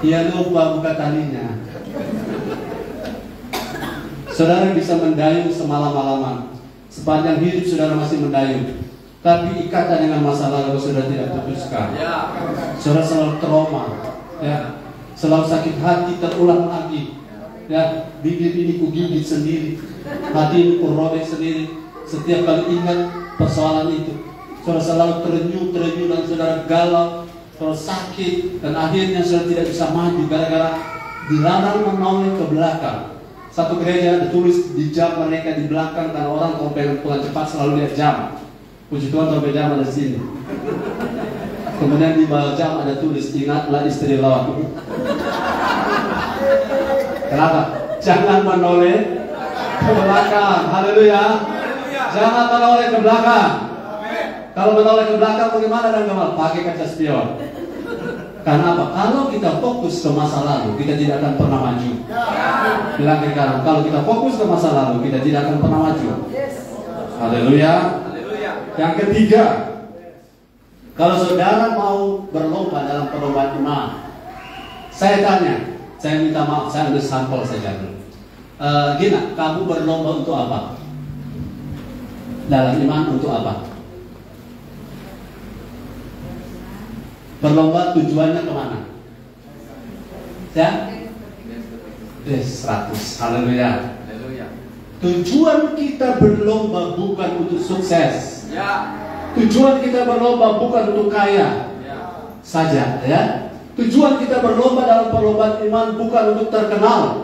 Dia lupa buka talinya. Saudara bisa mendayung semalam-malaman. Sepanjang hidup saudara masih mendayung. Tapi ikatan dengan masa lalu saudara tidak putuskan. Saudara selalu trauma, ya, selalu sakit hati terulang lagi. Ya, bibir ini kugigit sendiri, hati ini kurobek sendiri. Setiap kali ingat persoalan itu, saudara selalu terenyuh dan saudara galau, saudara sakit, dan akhirnya saudara tidak bisa maju gara-gara dilarang menoleh ke belakang. Satu gereja ada tulis di jam mereka di belakang karena orang kalau pengen pulang cepat selalu lihat jam. Puji Tuhan sampai jam ada sini. Kemudian di bawah jam ada tulis ingatlah istri lawanmu. Kenapa? Jangan menoleh ke belakang. Haleluya. Jangan menoleh ke belakang. Kalau menoleh ke belakang bagaimana dan gamal? Pakai kaca spion. Karena apa? Kalau kita fokus ke masa lalu, kita tidak akan pernah maju. Bilang ke kanan, kalau kita fokus ke masa lalu, kita tidak akan pernah maju. Haleluya. Yang ketiga, kalau saudara mau berlomba dalam perlombaan iman, saya tanya, saya minta maaf, saya ambil sampel saja dulu. Gina, kamu berlomba untuk apa? Dalam iman untuk apa? Berlomba tujuannya kemana? Ya? 100. Haleluya. Tujuan kita berlomba bukan untuk sukses. Tujuan kita berlomba bukan untuk kaya saja, ya. Tujuan kita berlomba dalam perlombaan iman bukan untuk terkenal.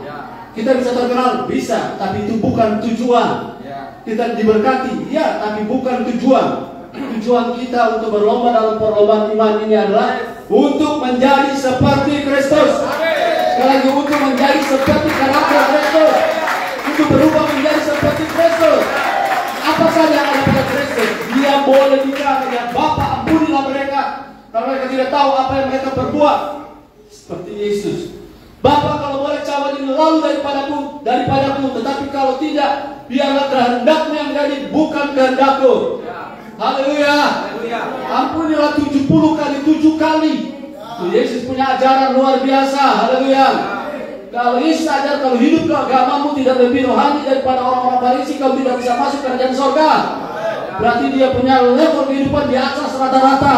Kita bisa terkenal, bisa, tapi itu bukan tujuan. Kita diberkati, ya, tapi bukan tujuan. Tujuan kita untuk berlomba dalam perlombaan iman ini adalah untuk menjadi seperti Kristus. Sekali lagi, untuk menjadi seperti karakter Kristus, untuk berubah menjadi seperti Kristus. Apa saja yang ada pada Kristus, Dia boleh bicara, ya Bapa ampunilah mereka karena mereka tidak tahu apa yang mereka perbuat. Seperti Yesus. Bapa kalau boleh cawan ini lalu daripadaku, tetapi kalau tidak, biarlah kehendakmu yang jadi, bukan kehendakku. Haleluya. Ampunilah 70 kali 7 kali. Yesus punya ajaran luar biasa. Haleluya. Kalau Yesus ajar, kalau hidup keagamamu tidak lebih rohani daripada orang-orang Farisi, kau tidak bisa masuk ke kerajaan sorga. Berarti dia punya level kehidupan di atas rata-rata.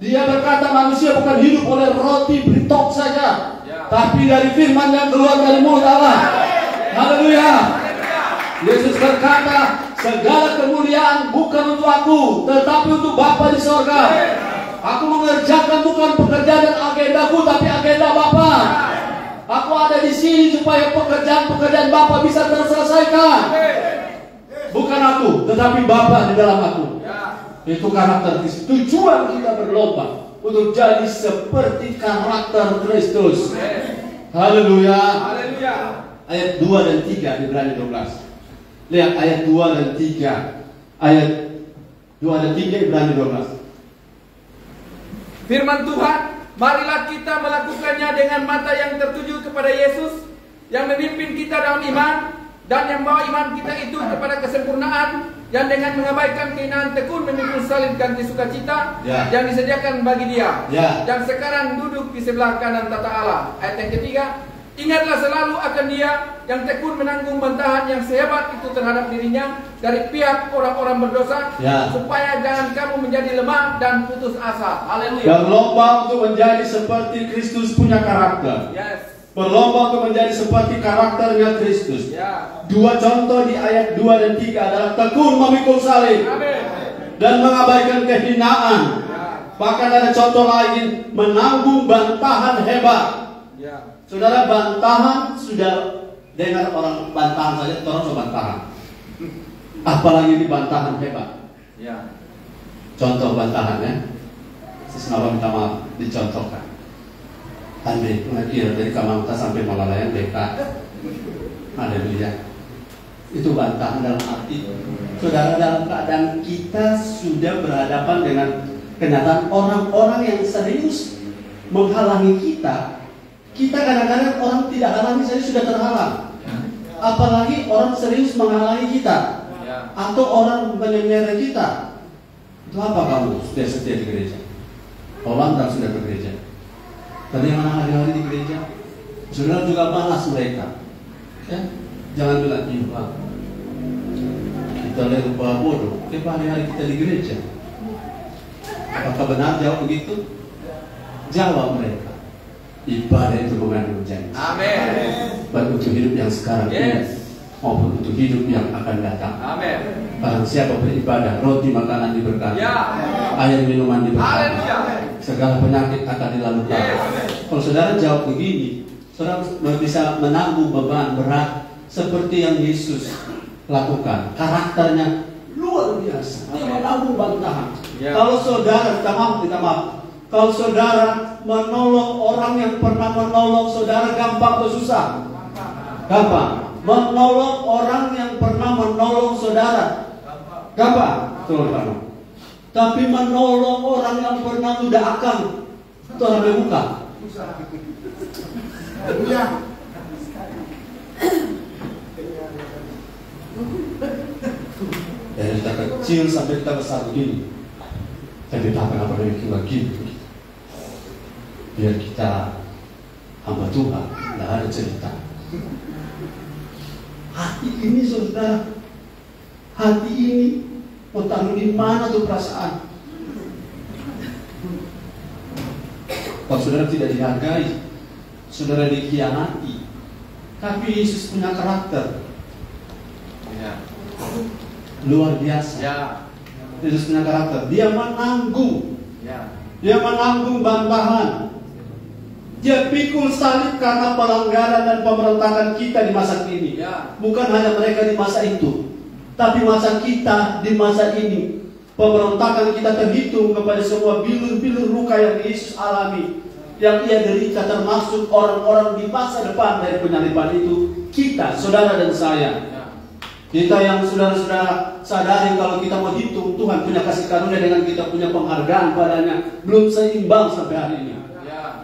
Dia berkata manusia bukan hidup oleh roti britok saja, tapi dari firman yang keluar dari mulut Allah. Haleluya. Yesus berkata, segala kemuliaan bukan untuk aku, tetapi untuk Bapa di sorga. Aku mengerjakan bukan pekerjaan dan agendaku, tapi agenda Bapa. Aku ada di sini supaya pekerjaan Bapa bisa terselesaikan. Bukan aku, tetapi Bapa di dalam aku. Itu karakter Kristus. Tujuan kita berlomba untuk jadi seperti karakter Kristus. Haleluya. Ayat 2 dan 3 di Ibrani 12. Lihat ayat 2 dan 3. Ayat 2 dan 3 Ibrani 12. Firman Tuhan, marilah kita melakukannya dengan mata yang tertuju kepada Yesus, yang memimpin kita dalam iman, dan yang membawa iman kita itu kepada kesempurnaan, yang dengan mengabaikan keinginan tekun memikul salib ganti sukacita yang disediakan bagi Dia, yang sekarang duduk di sebelah kanan tata Allah. Ayat yang ketiga, ingatlah selalu akan Dia yang tekun menanggung bantahan yang sehebat itu terhadap dirinya dari pihak orang-orang berdosa, supaya jangan kamu menjadi lemah dan putus asa. Haleluya. Berlomba untuk menjadi seperti Kristus punya karakter. Berlomba untuk menjadi seperti karakternya Kristus. Dua contoh di ayat 2 dan 3 adalah tekun memikul salib dan mengabaikan kehinaan. Bahkan ada contoh lain, menanggung bantahan hebat. Saudara, bantahan sudah dengar orang bantahan saja, orang sudah bantahan. Apalagi di bantahan hebat. Contoh bantahannya, sesenapa minta maaf, dicontohkan. Andai pengakhir dari Kamangka sampai Malalayan BK. Haleluya. Itu bantahan dalam arti, saudara, dalam keadaan kita sudah berhadapan dengan kenyataan orang-orang yang serius menghalangi kita. Kita kadang-kadang orang tidak halangi saja sudah terhalang. Apalagi orang serius menghalangi kita, atau orang menyeret kita. Itu apa kamu sudah setia di gereja? Orang sudah ke gereja. Tadi mana hari-hari di gereja, saudara juga balas mereka. Jangan bilang, Pak, kita lihat lupa bodoh. Hari-hari kita di gereja. Apakah benar jawab begitu? Jawab mereka. Ibadah itu mengandung janji. Amin. Baik untuk hidup yang sekarang ini maupun untuk hidup yang akan datang. Amin. Barang siapa beribadah, roti makanan diberkati, air minuman diberkati, segala penyakit akan dilalukan. Kalau saudara jawab begini, saudara bisa menanggung beban berat seperti yang Yesus lakukan. Karakternya luar biasa. Dia menanggung bantahan. Kalau saudara, kita maaf. Kalau saudara menolong orang yang pernah menolong saudara, gampang atau susah? Gampang. Menolong orang yang pernah menolong saudara, gampang. Tuh, tapi menolong orang yang pernah mudahkan, itu harus buka. Dari kita kecil sampai kita besar begini, tapi tak pernah begini. Biar kita hamba Tuhan, tidak ada cerita. Hati ini saudara, hati ini mau taruh di mana tuh perasaan? Kalau saudara tidak dihargai, saudara dikhianati. Tapi Yesus punya karakter luar biasa. Yesus punya karakter. Dia menanggung. Dia menanggung bantahan. Dia pikul salib karena pelanggaran dan pemberontakan kita di masa kini. Bukan hanya mereka di masa itu, tapi masa kita di masa ini. Pemberontakan kita terhitung kepada semua bilur-bilur luka yang Yesus alami, yang ia derita, termasuk orang-orang di masa depan dari penyaliban itu. Kita, saudara dan saya, kita yang saudara-saudara sadari kalau kita mau hitung, Tuhan punya kasih karunia dengan kita punya penghargaan padanya belum seimbang sampai hari ini.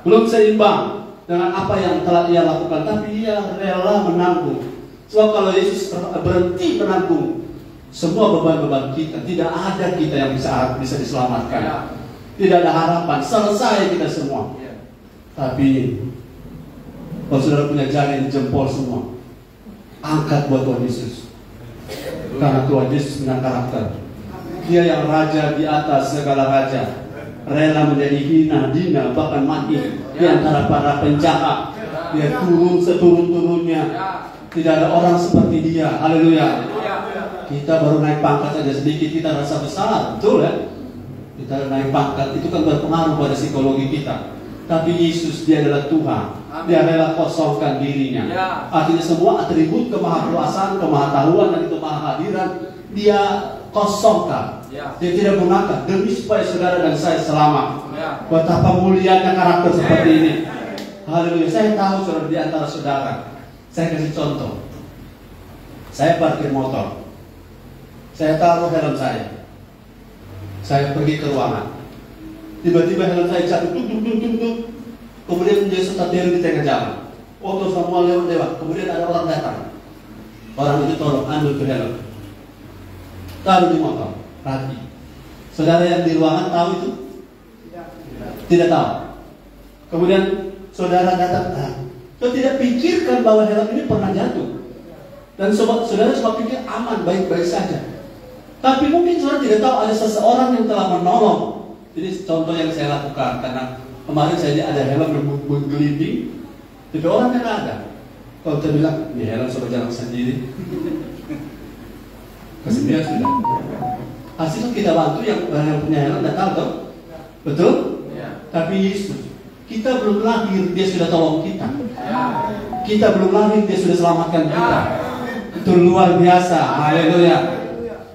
Belum seimbang dengan apa yang telah ia lakukan, tapi ia rela menanggung. Sebab kalau Yesus berhenti menanggung semua beban-beban kita, tidak ada kita yang bisa diselamatkan. Tidak ada harapan, selesai kita semua. Tapi kalau saudara punya jari jempol semua, angkat buat Tuhan Yesus. Karena Tuhan Yesus punya karakter. Dia yang raja di atas segala raja, rela menjadi hina, dina, bahkan mati di antara para penjahat. Dia turun seturun-turunnya. Tidak ada orang seperti dia. Haleluya. Kita baru naik pangkat saja sedikit, kita rasa besar, betul ya? Kita naik pangkat, itu kan berpengaruh pada psikologi kita. Tapi Yesus, dia adalah Tuhan. Dia rela kosongkan dirinya. Artinya semua atribut kemahakuasaan, kemahatahuan, dan kemahahadiran dia kosongkan. Dia tidak gunakan demi supaya saudara dan saya selamat. Betapa mulianya karakter seperti ini. Haleluya. Saya tahu saudara di antara saudara. Saya kasih contoh. Saya parkir motor. Saya taruh helm saya. Saya pergi ke ruangan. Tiba-tiba helm saya jatuh, tuk. Kemudian menjadi setateri di tengah jalan. Waktu semua lewat. Kemudian ada orang datang. Orang itu tolong ambil ke helm. Taruh di motor. Perhati. Saudara yang di ruangan tahu itu? Tidak tahu. Kemudian saudara datang. Saudara tidak pikirkan bahwa helm ini pernah jatuh. Dan saudara cuma pikir aman, baik-baik saja. Tapi mungkin saudara tidak tahu ada seseorang yang telah menolong. Jadi contoh yang saya lakukan, karena kemarin saya ada helm yang menggelinding, tapi orang yang ada. Kalau kita bilang, ini helm sudah jalan sendiri. Kesedia sudah. Hasilnya kita bantu yang punya helm, tidak tahu toh? Betul? Tapi Yesus, kita belum lahir, dia sudah tolong kita. Kita belum lahir, dia sudah selamatkan kita. Itu luar biasa. Haleluya.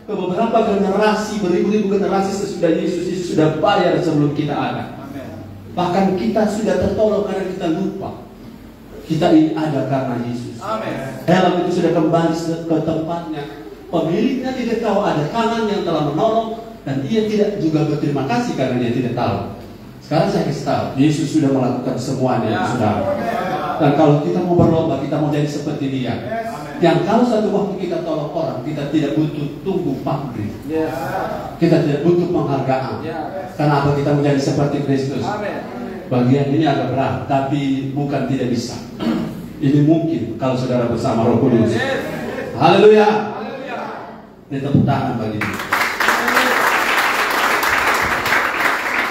Ke beberapa generasi, beribu-ribu generasi sesudah Yesus sudah bayar sebelum kita ada. Bahkan kita sudah tertolong karena kita lupa. Kita ini ada karena Yesus. Helm itu sudah kembali ke tempatnya. Pemiliknya tidak tahu, ada tangan yang telah menolong, dan dia tidak juga berterima kasih karena dia tidak tahu. Sekarang saya kasih tahu, Yesus sudah melakukan semuanya, saudara. Dan kalau kita mau berlomba, kita mau jadi seperti dia. Yang kalau satu waktu kita tolong orang, kita tidak butuh tunggu pamrih. Kita tidak butuh penghargaan. Karena apa? Kita menjadi seperti Kristus. Bagian ini agak berat, tapi bukan tidak bisa. Ini mungkin kalau saudara bersama Roh Kudus. Haleluya. Ini tepuk tangan bagi dia.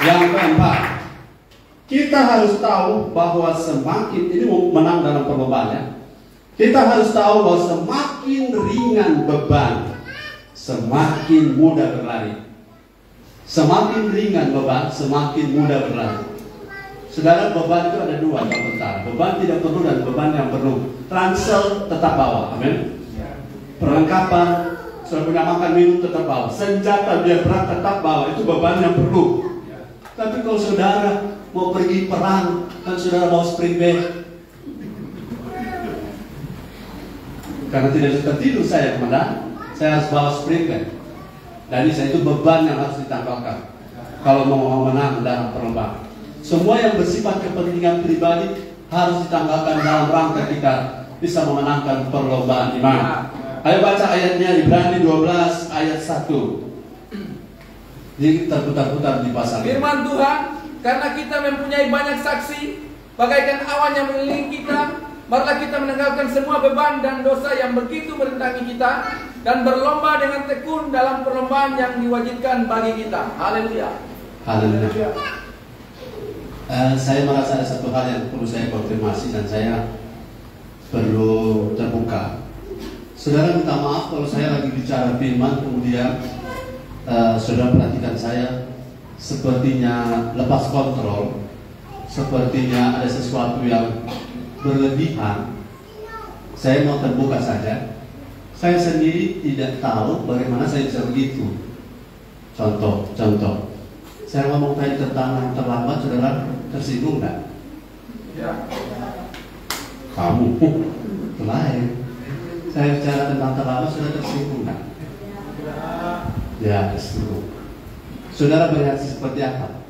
Yang keempat, kita harus tahu bahwa semakin ini mau menang dalam perlombaannya. Kita harus tahu bahwa semakin ringan beban, semakin mudah berlari. Semakin ringan beban, semakin mudah berlari. Saudara, beban itu ada dua dalam tentara. Beban tidak perlu dan beban yang perlu. Ransel tetap bawa, amin. Perlengkapan, sudah punya makan minum tetap bawa. Senjata biar berat tetap bawa, itu beban yang perlu. Tapi kalau saudara mau pergi perang, kan saudara bawa spring bed. Karena tidak suka tidur saya, komandan, saya harus bawa spring bed. Dan ini itu beban yang harus ditanggalkan kalau mau menang dalam perlombaan. Semua yang bersifat kepentingan pribadi harus ditanggalkan dalam rangka kita bisa memenangkan perlombaan iman. Ayo baca ayatnya, Ibrani 12 ayat 1. Jadi terputar-putar di pasal. Firman Tuhan, karena kita mempunyai banyak saksi, bagaikan awan yang mengelilingi kita, marilah kita menanggalkan semua beban dan dosa yang begitu merentangi kita, dan berlomba dengan tekun dalam perlombaan yang diwajibkan bagi kita. Haleluya. Haleluya. Saya merasa ada satu hal yang perlu saya konfirmasi dan saya perlu terbuka. Saudara minta maaf kalau saya lagi bicara firman kemudian saudara perhatikan saya sepertinya lepas kontrol, sepertinya ada sesuatu yang berlebihan. Saya mau terbuka saja. Saya sendiri tidak tahu bagaimana saya bisa begitu. Contoh. Saya ngomong tadi tentang yang terlambat, saudara tersinggung nggak? Ya. Kamu lain. Saya bicara tentang terlambat, saudara tersinggung nggak? Ya, tersinggung. Saudara bereaksi seperti apa?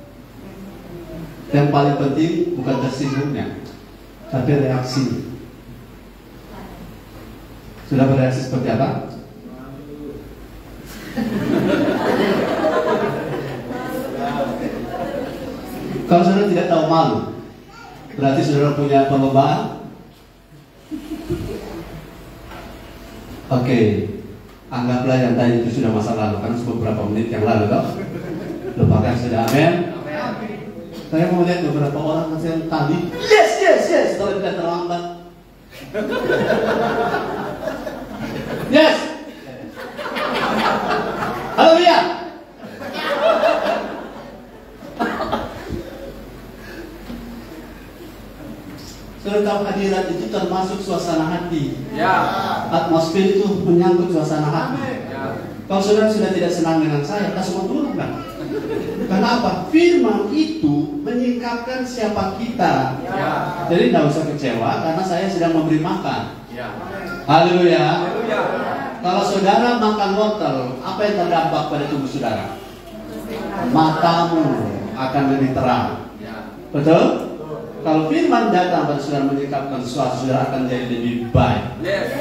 Yang paling penting bukan tersinggungnya, tapi reaksi. Sudah bereaksi seperti apa? Kalau saudara tidak tahu malu, berarti saudara punya perlombaan. Oke, anggaplah yang tadi itu sudah masa lalu, kan beberapa menit yang lalu, toh? Lupakan sudah, amin. Saya mau lihat beberapa orang yang tadi, yes, kalau tidak terlambat. Yes. Haleluya. Saudara tahu hadirat itu termasuk suasana hati. Ya. Atmosfer itu menyangkut suasana hati. Ya. Kalau saudara sudah tidak senang dengan saya, kita semua turun kan? Kenapa? Firman itu menyingkapkan siapa kita. Ya. Jadi tidak usah kecewa karena saya sedang memberi makan. Ya. Haleluya. Haleluya. Kalau saudara makan wortel, apa yang terdampak pada tubuh saudara? Matamu akan lebih terang. Ya. Betul? Kalau firman datang pada saudara menyingkapkan sesuatu, saudara akan jadi lebih baik. Yes.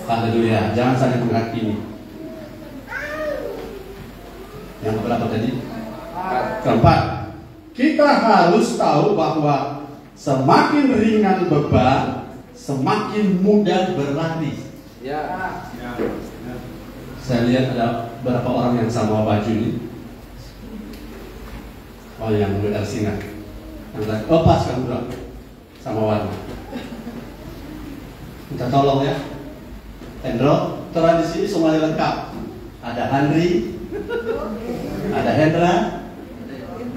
Haleluya. Jangan saling menghakimi. Yang keberapa tadi? Keempat, kita harus tahu bahwa semakin ringan beban, semakin mudah berlari. Ya. Saya lihat ada beberapa orang yang sama baju ini. Oh, yang muda singa. Yang tadi, oh pas kamu bro, sama warna. Minta tolong ya, Hendro. Terang di sini semuanya lengkap. Ada Henry, ada Hendra,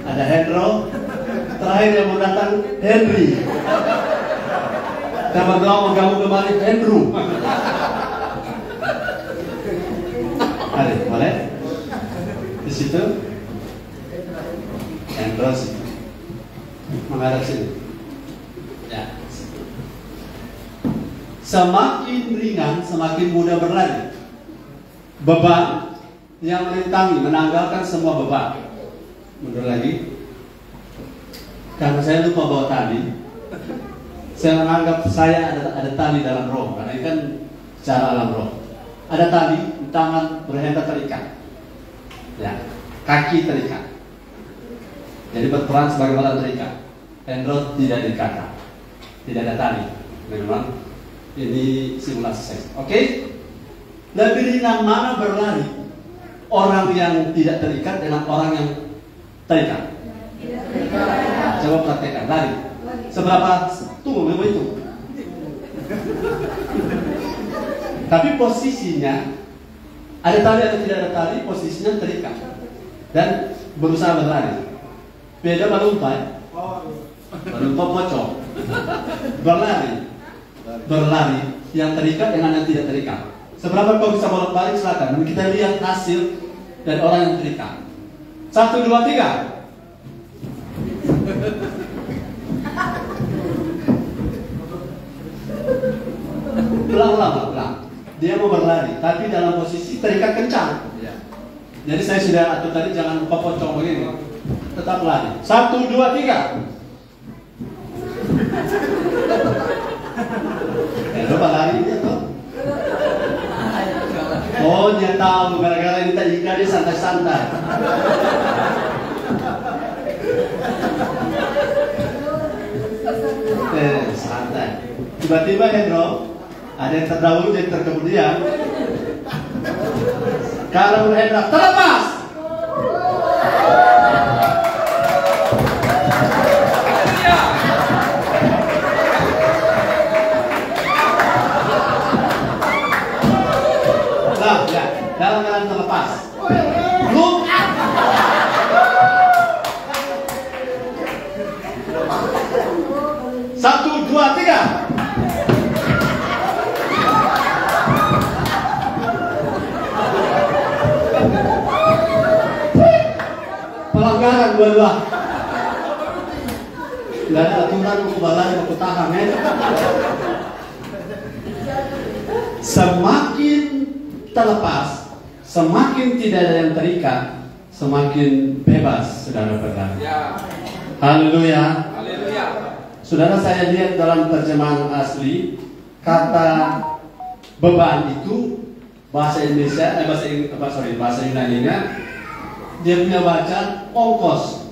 ada Hendro. Terakhir yang mau datang Henry. Kita berdoa menggabung kembali Andrew. Ada, boleh? Di situ, Andrew sih. Menghadap sini. Ya. Semakin ringan, semakin mudah berlari. Beban yang melintangi, menanggalkan semua beban. Mundur lagi. Karena saya lupa bawa tali, saya menganggap saya ada tali dalam roh. Karena ini kan cara alam roh. Ada tali, tangan berhenta terikat. Ya, kaki terikat. Jadi berperan sebagai orang terikat. Hendro tidak diikat, tidak ada tali, memang Ini simulasi saya. Oke? Lebih ringan mana berlari? Orang yang tidak terikat dengan orang yang terikat? Coba praktekkan, lari. Seberapa? Tunggu, memang itu. Tapi posisinya, ada tali atau tidak ada tali, posisinya terikat. Dan berusaha berlari. Beda melompat. Melompat pocong. Berlari yang terikat dengan yang tidak terikat. Seberapa kau bisa bolak-balik, silakan. Dan kita lihat hasil dari orang yang terikat. 1, 2, 3. Pelan. Dia mau berlari, tapi dalam posisi terikat kencang. Jadi saya sudah atur tadi, jangan lupa pocong begini. Tetap lari. 1, 2, 3. Lupa lari dia tuh. Oh, dia tahu gara-gara ini tak ikan dia santai-santai. Santai. Tiba-tiba Hendro, ada yang terdahulu jadi terkemudian. Kalau Hendro terlepas. Nah, ya, dalam keadaan terlepas. Look. 1, 2, 3. Pelanggaran dua-dua. Tidak ada aturan untuk balai, untuk tahan ya. Semakin terlepas, semakin tidak ada yang terikat, semakin bebas saudara berlari. Haleluya. Saudara, saya lihat dalam terjemahan asli kata beban itu bahasa Indonesia, bahasa Yunani-nya dia punya baca ongkos.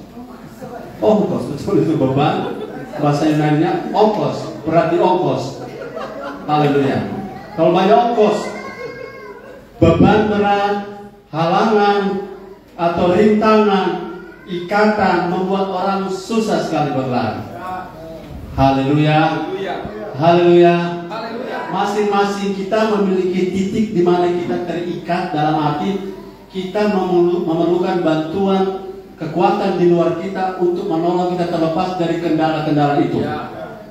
Betul itu beban. Bahasa Yunani-nya ongkos, berarti ongkos. Haleluya. Kalau banyak ongkos, beban berat, halangan atau rintangan, ikatan membuat orang susah sekali berlari. Haleluya. Haleluya. Masing-masing kita memiliki titik di mana kita terikat, dalam arti kita memerlukan bantuan kekuatan di luar kita untuk menolong kita terlepas dari kendala-kendala itu.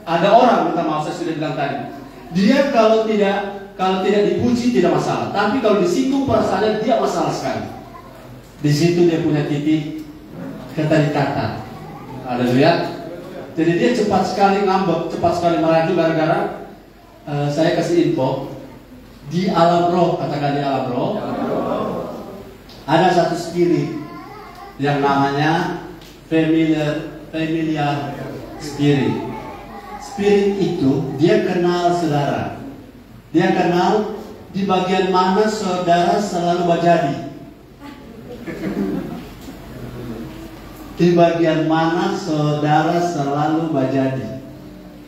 Ada orang, minta maaf saya sudah bilang tadi, dia kalau tidak dipuji tidak masalah, tapi kalau disinggung perasaannya dia masalah sekali. Di situ dia punya titik keterikatan. Haleluya. Jadi dia cepat sekali ngambek, cepat sekali merajuk gara-gara saya kasih info di alam roh, katakan di alam roh, ada satu spirit yang namanya familiar spirit. Spirit itu dia kenal saudara, dia kenal di bagian mana saudara selalu berjadi. Di bagian mana saudara selalu berjadi.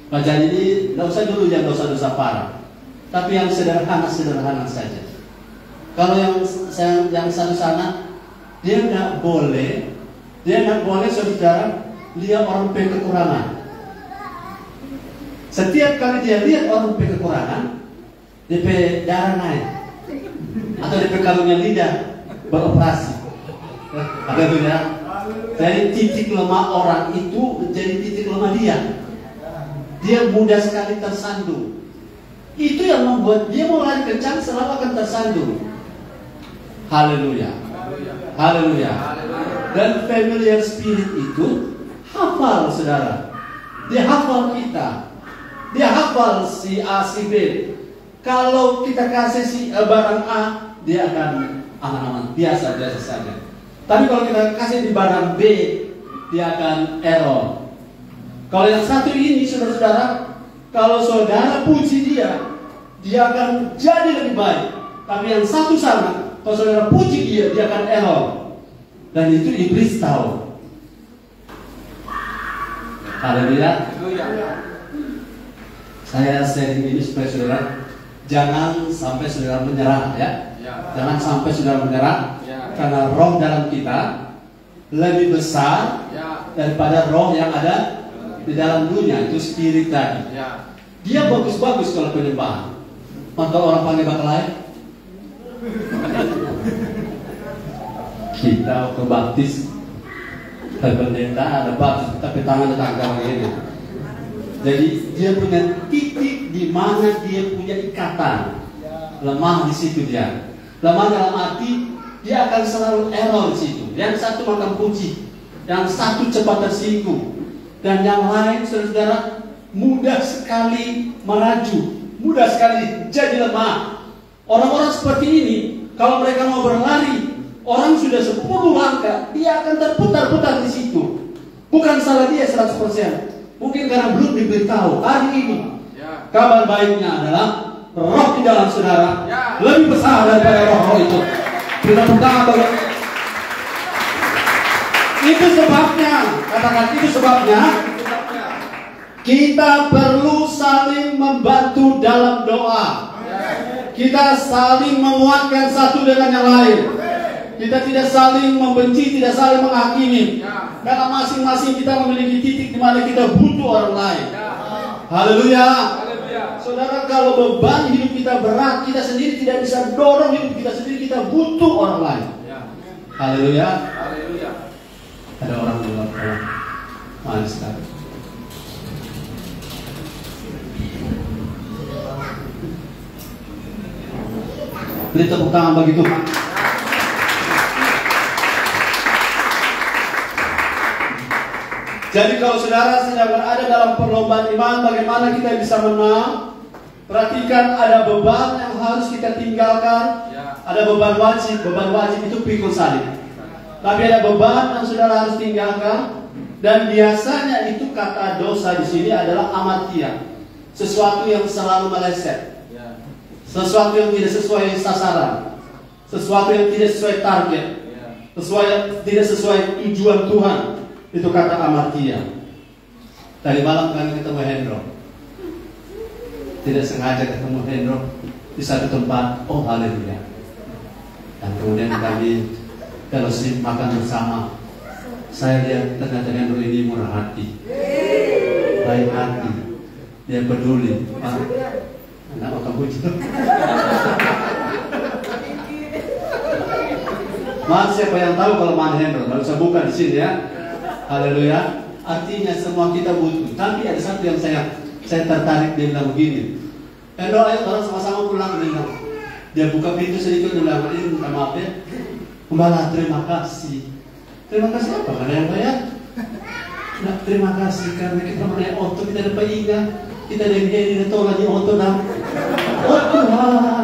Berjadi ini tidak usah dulu yang dosa-dosa parah, tapi yang sederhana saja. Kalau yang satu sana, dia nggak boleh saudara lihat orang punya kekurangan. Setiap kali dia lihat orang punya kekurangan, DP darah naik, atau DP kalungnya lidah beroperasi. Ada tuh ya. Jadi titik lemah orang itu menjadi titik lemah dia. Dia mudah sekali tersandung. Itu yang membuat dia mau lari kencang selalu akan tersandung. Haleluya. Haleluya. Dan familiar spirit itu hafal saudara. Dia hafal kita. Dia hafal si A si B. Kalau kita kasih si barang A, dia akan aman-aman, biasa saja. Tapi kalau kita kasih di barang B, dia akan error. Kalau yang satu ini, saudara-saudara, kalau saudara puji dia akan jadi lebih baik. Tapi yang satu sama, kalau saudara puji dia akan error. Dan itu iblis tahu. Haleluya. Saya sharing ini supaya saudara jangan sampai saudara menyerah ya. Jangan sampai saudara menyerah karena roh dalam kita lebih besar daripada roh yang ada di dalam dunia, itu spirit tadi. Dia bagus-bagus kalau penyembahan. Maka orang panggil bakal lain. Kita waktu baptis pendeta ada baptis tapi tangan tetangga begini. Jadi dia punya titik di mana dia punya ikatan. Lemah di situ dia. Lemah dalam arti dia akan selalu error di situ. Yang satu makan puji, yang satu cepat tersinggung, dan yang lain saudara mudah sekali meraju, mudah sekali jadi lemah. Orang-orang seperti ini, kalau mereka mau berlari, orang sudah 10 langkah, dia akan terputar-putar di situ. Bukan salah dia 100%. Mungkin karena belum diberitahu hari ini. Kabar baiknya adalah roh di dalam saudara lebih besar daripada roh-roh itu. Kita pertama itu sebabnya, katakan itu sebabnya kita perlu saling membantu dalam doa. Kita saling menguatkan satu dengan yang lain. Kita tidak saling membenci, tidak saling menghakimi. Karena masing-masing kita memiliki titik di mana kita butuh orang lain. Haleluya. Saudara, kalau beban hidup kita berat, kita sendiri tidak bisa dorong hidup kita sendiri, kita butuh orang lain. Haleluya. Ada orang di luar sana. Manis sekali. Beri tepuk tangan bagi Tuhan. Jadi kalau saudara sedang berada dalam perlombaan iman, bagaimana kita bisa menang? Perhatikan, ada beban yang harus kita tinggalkan. Ada beban wajib itu pikul salib. Tapi ada beban yang saudara harus tinggalkan. Dan biasanya itu kata dosa di sini adalah amatia, sesuatu yang selalu meleset, sesuatu yang tidak sesuai sasaran, sesuatu yang tidak sesuai target, sesuatu yang tidak sesuai tujuan Tuhan. Itu kata amatia. Tadi malam kami ketemu Hendro. Tidak sengaja ketemu Hendro di satu tempat. Oh haleluya. Dan kemudian kami fellowship makan bersama. Saya lihat ternyata Hendro ini murah hati, baik hati, dia peduli. Anak kamu itu. Maaf, siapa yang tahu kalau mana Hendro? Baru saya buka di sini ya. Haleluya. Artinya semua kita butuh. Tapi ada satu yang saya tertarik. Dia bilang begini, Hendro, ayo orang sama-sama pulang. Dia buka pintu sedikit. Dia bilang, ini minta maaf ya Gembala, terima kasih. Terima kasih apa? Karena yang bayar. Nah, terima kasih karena kita menaik oto, kita dapat ingat. Kita dari dia tolak di oto dan oh Tuhan,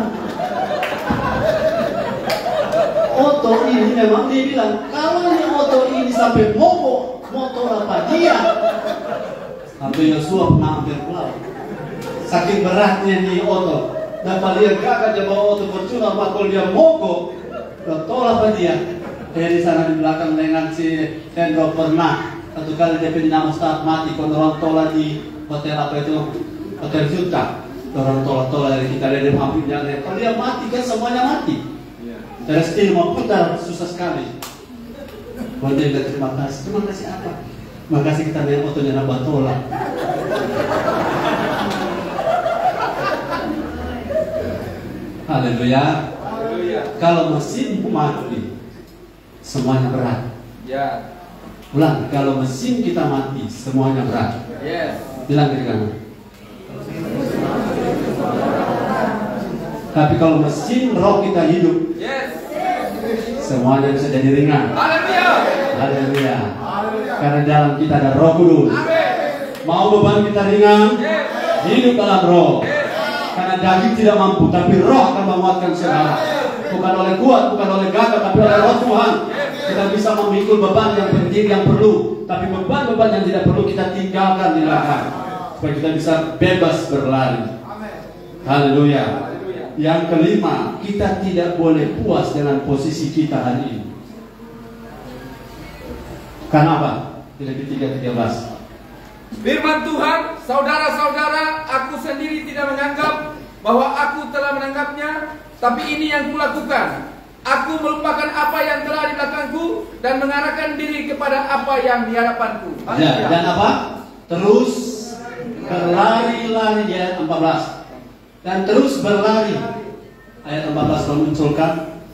oto ini memang dia bilang kalau ini oto ini sampai mogok motor apa dia, sampai Yosua pernah hampir pulang. Saking beratnya nih oto, dapat dia gagal dia bawa oto bercuna, kalau dia mogok, tolak apa dia. Dari sana di belakang dengan si Hendro pernah satu kali dia pindah Ustaz mati kalau orang tolak di hotel apa itu, hotel Juta. Orang tolak dari kita dari hampir jalan. Kalau dia mati kan semuanya mati. Dari sini mau putar susah sekali. Kalau dia bilang terima kasih apa? Terima kasih kita naik motornya nambah tolak. Haleluya. Kalau mesin mati, semuanya berat. Ulang, kalau mesin kita mati, semuanya berat. Bilang ke kanan. Tapi kalau mesin roh kita hidup, semuanya bisa jadi ringan. Haleluya. Karena dalam kita ada Roh Kudus. Mau beban kita ringan, hidup dalam roh. Karena daging tidak mampu, tapi roh akan menguatkan saudara. Bukan oleh kuat, bukan oleh gagah, tapi oleh roh Tuhan. Kita bisa memikul beban yang penting yang perlu, tapi beban-beban yang tidak perlu kita tinggalkan di belakang, supaya kita bisa bebas berlari. Haleluya. Yang kelima, kita tidak boleh puas dengan posisi kita hari ini. Kenapa? Filipi 3:13. Firman Tuhan, saudara-saudara, aku sendiri tidak menganggap bahwa aku telah menanggapnya, tapi ini yang kulakukan. Aku melupakan apa yang telah di belakangku dan mengarahkan diri kepada apa yang di hadapanku. Ya, dan apa? Terus berlari-lari di ayat 14. Dan terus berlari. Ayat 14 memunculkan.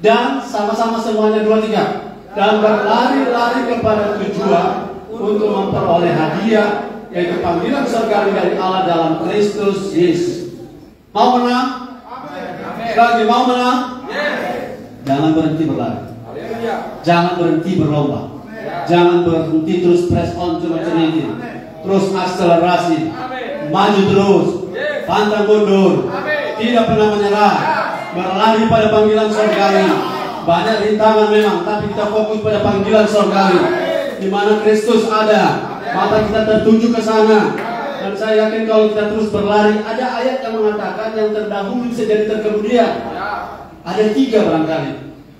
Dan sama-sama semuanya 2-3. Dan berlari-lari kepada tujuan untuk memperoleh hadiah, yaitu panggilan surgawi dari Allah dalam Kristus Yesus. Mau menang? Lagi mau menang? Jangan berhenti berlari. Jangan berhenti berlomba. Jangan berhenti terus press on, coba ceritanya. Terus akselerasi. Maju terus. Pantang mundur. Tidak pernah menyerah. Berlari pada panggilan surgawi. Banyak rintangan memang, tapi kita fokus pada panggilan surgawi. Di mana Kristus ada, mata kita tertuju ke sana. Dan saya yakin kalau kita terus berlari, ada ayat yang mengatakan yang terdahulu bisa jadi terkemudian. Ada 3 barangkali.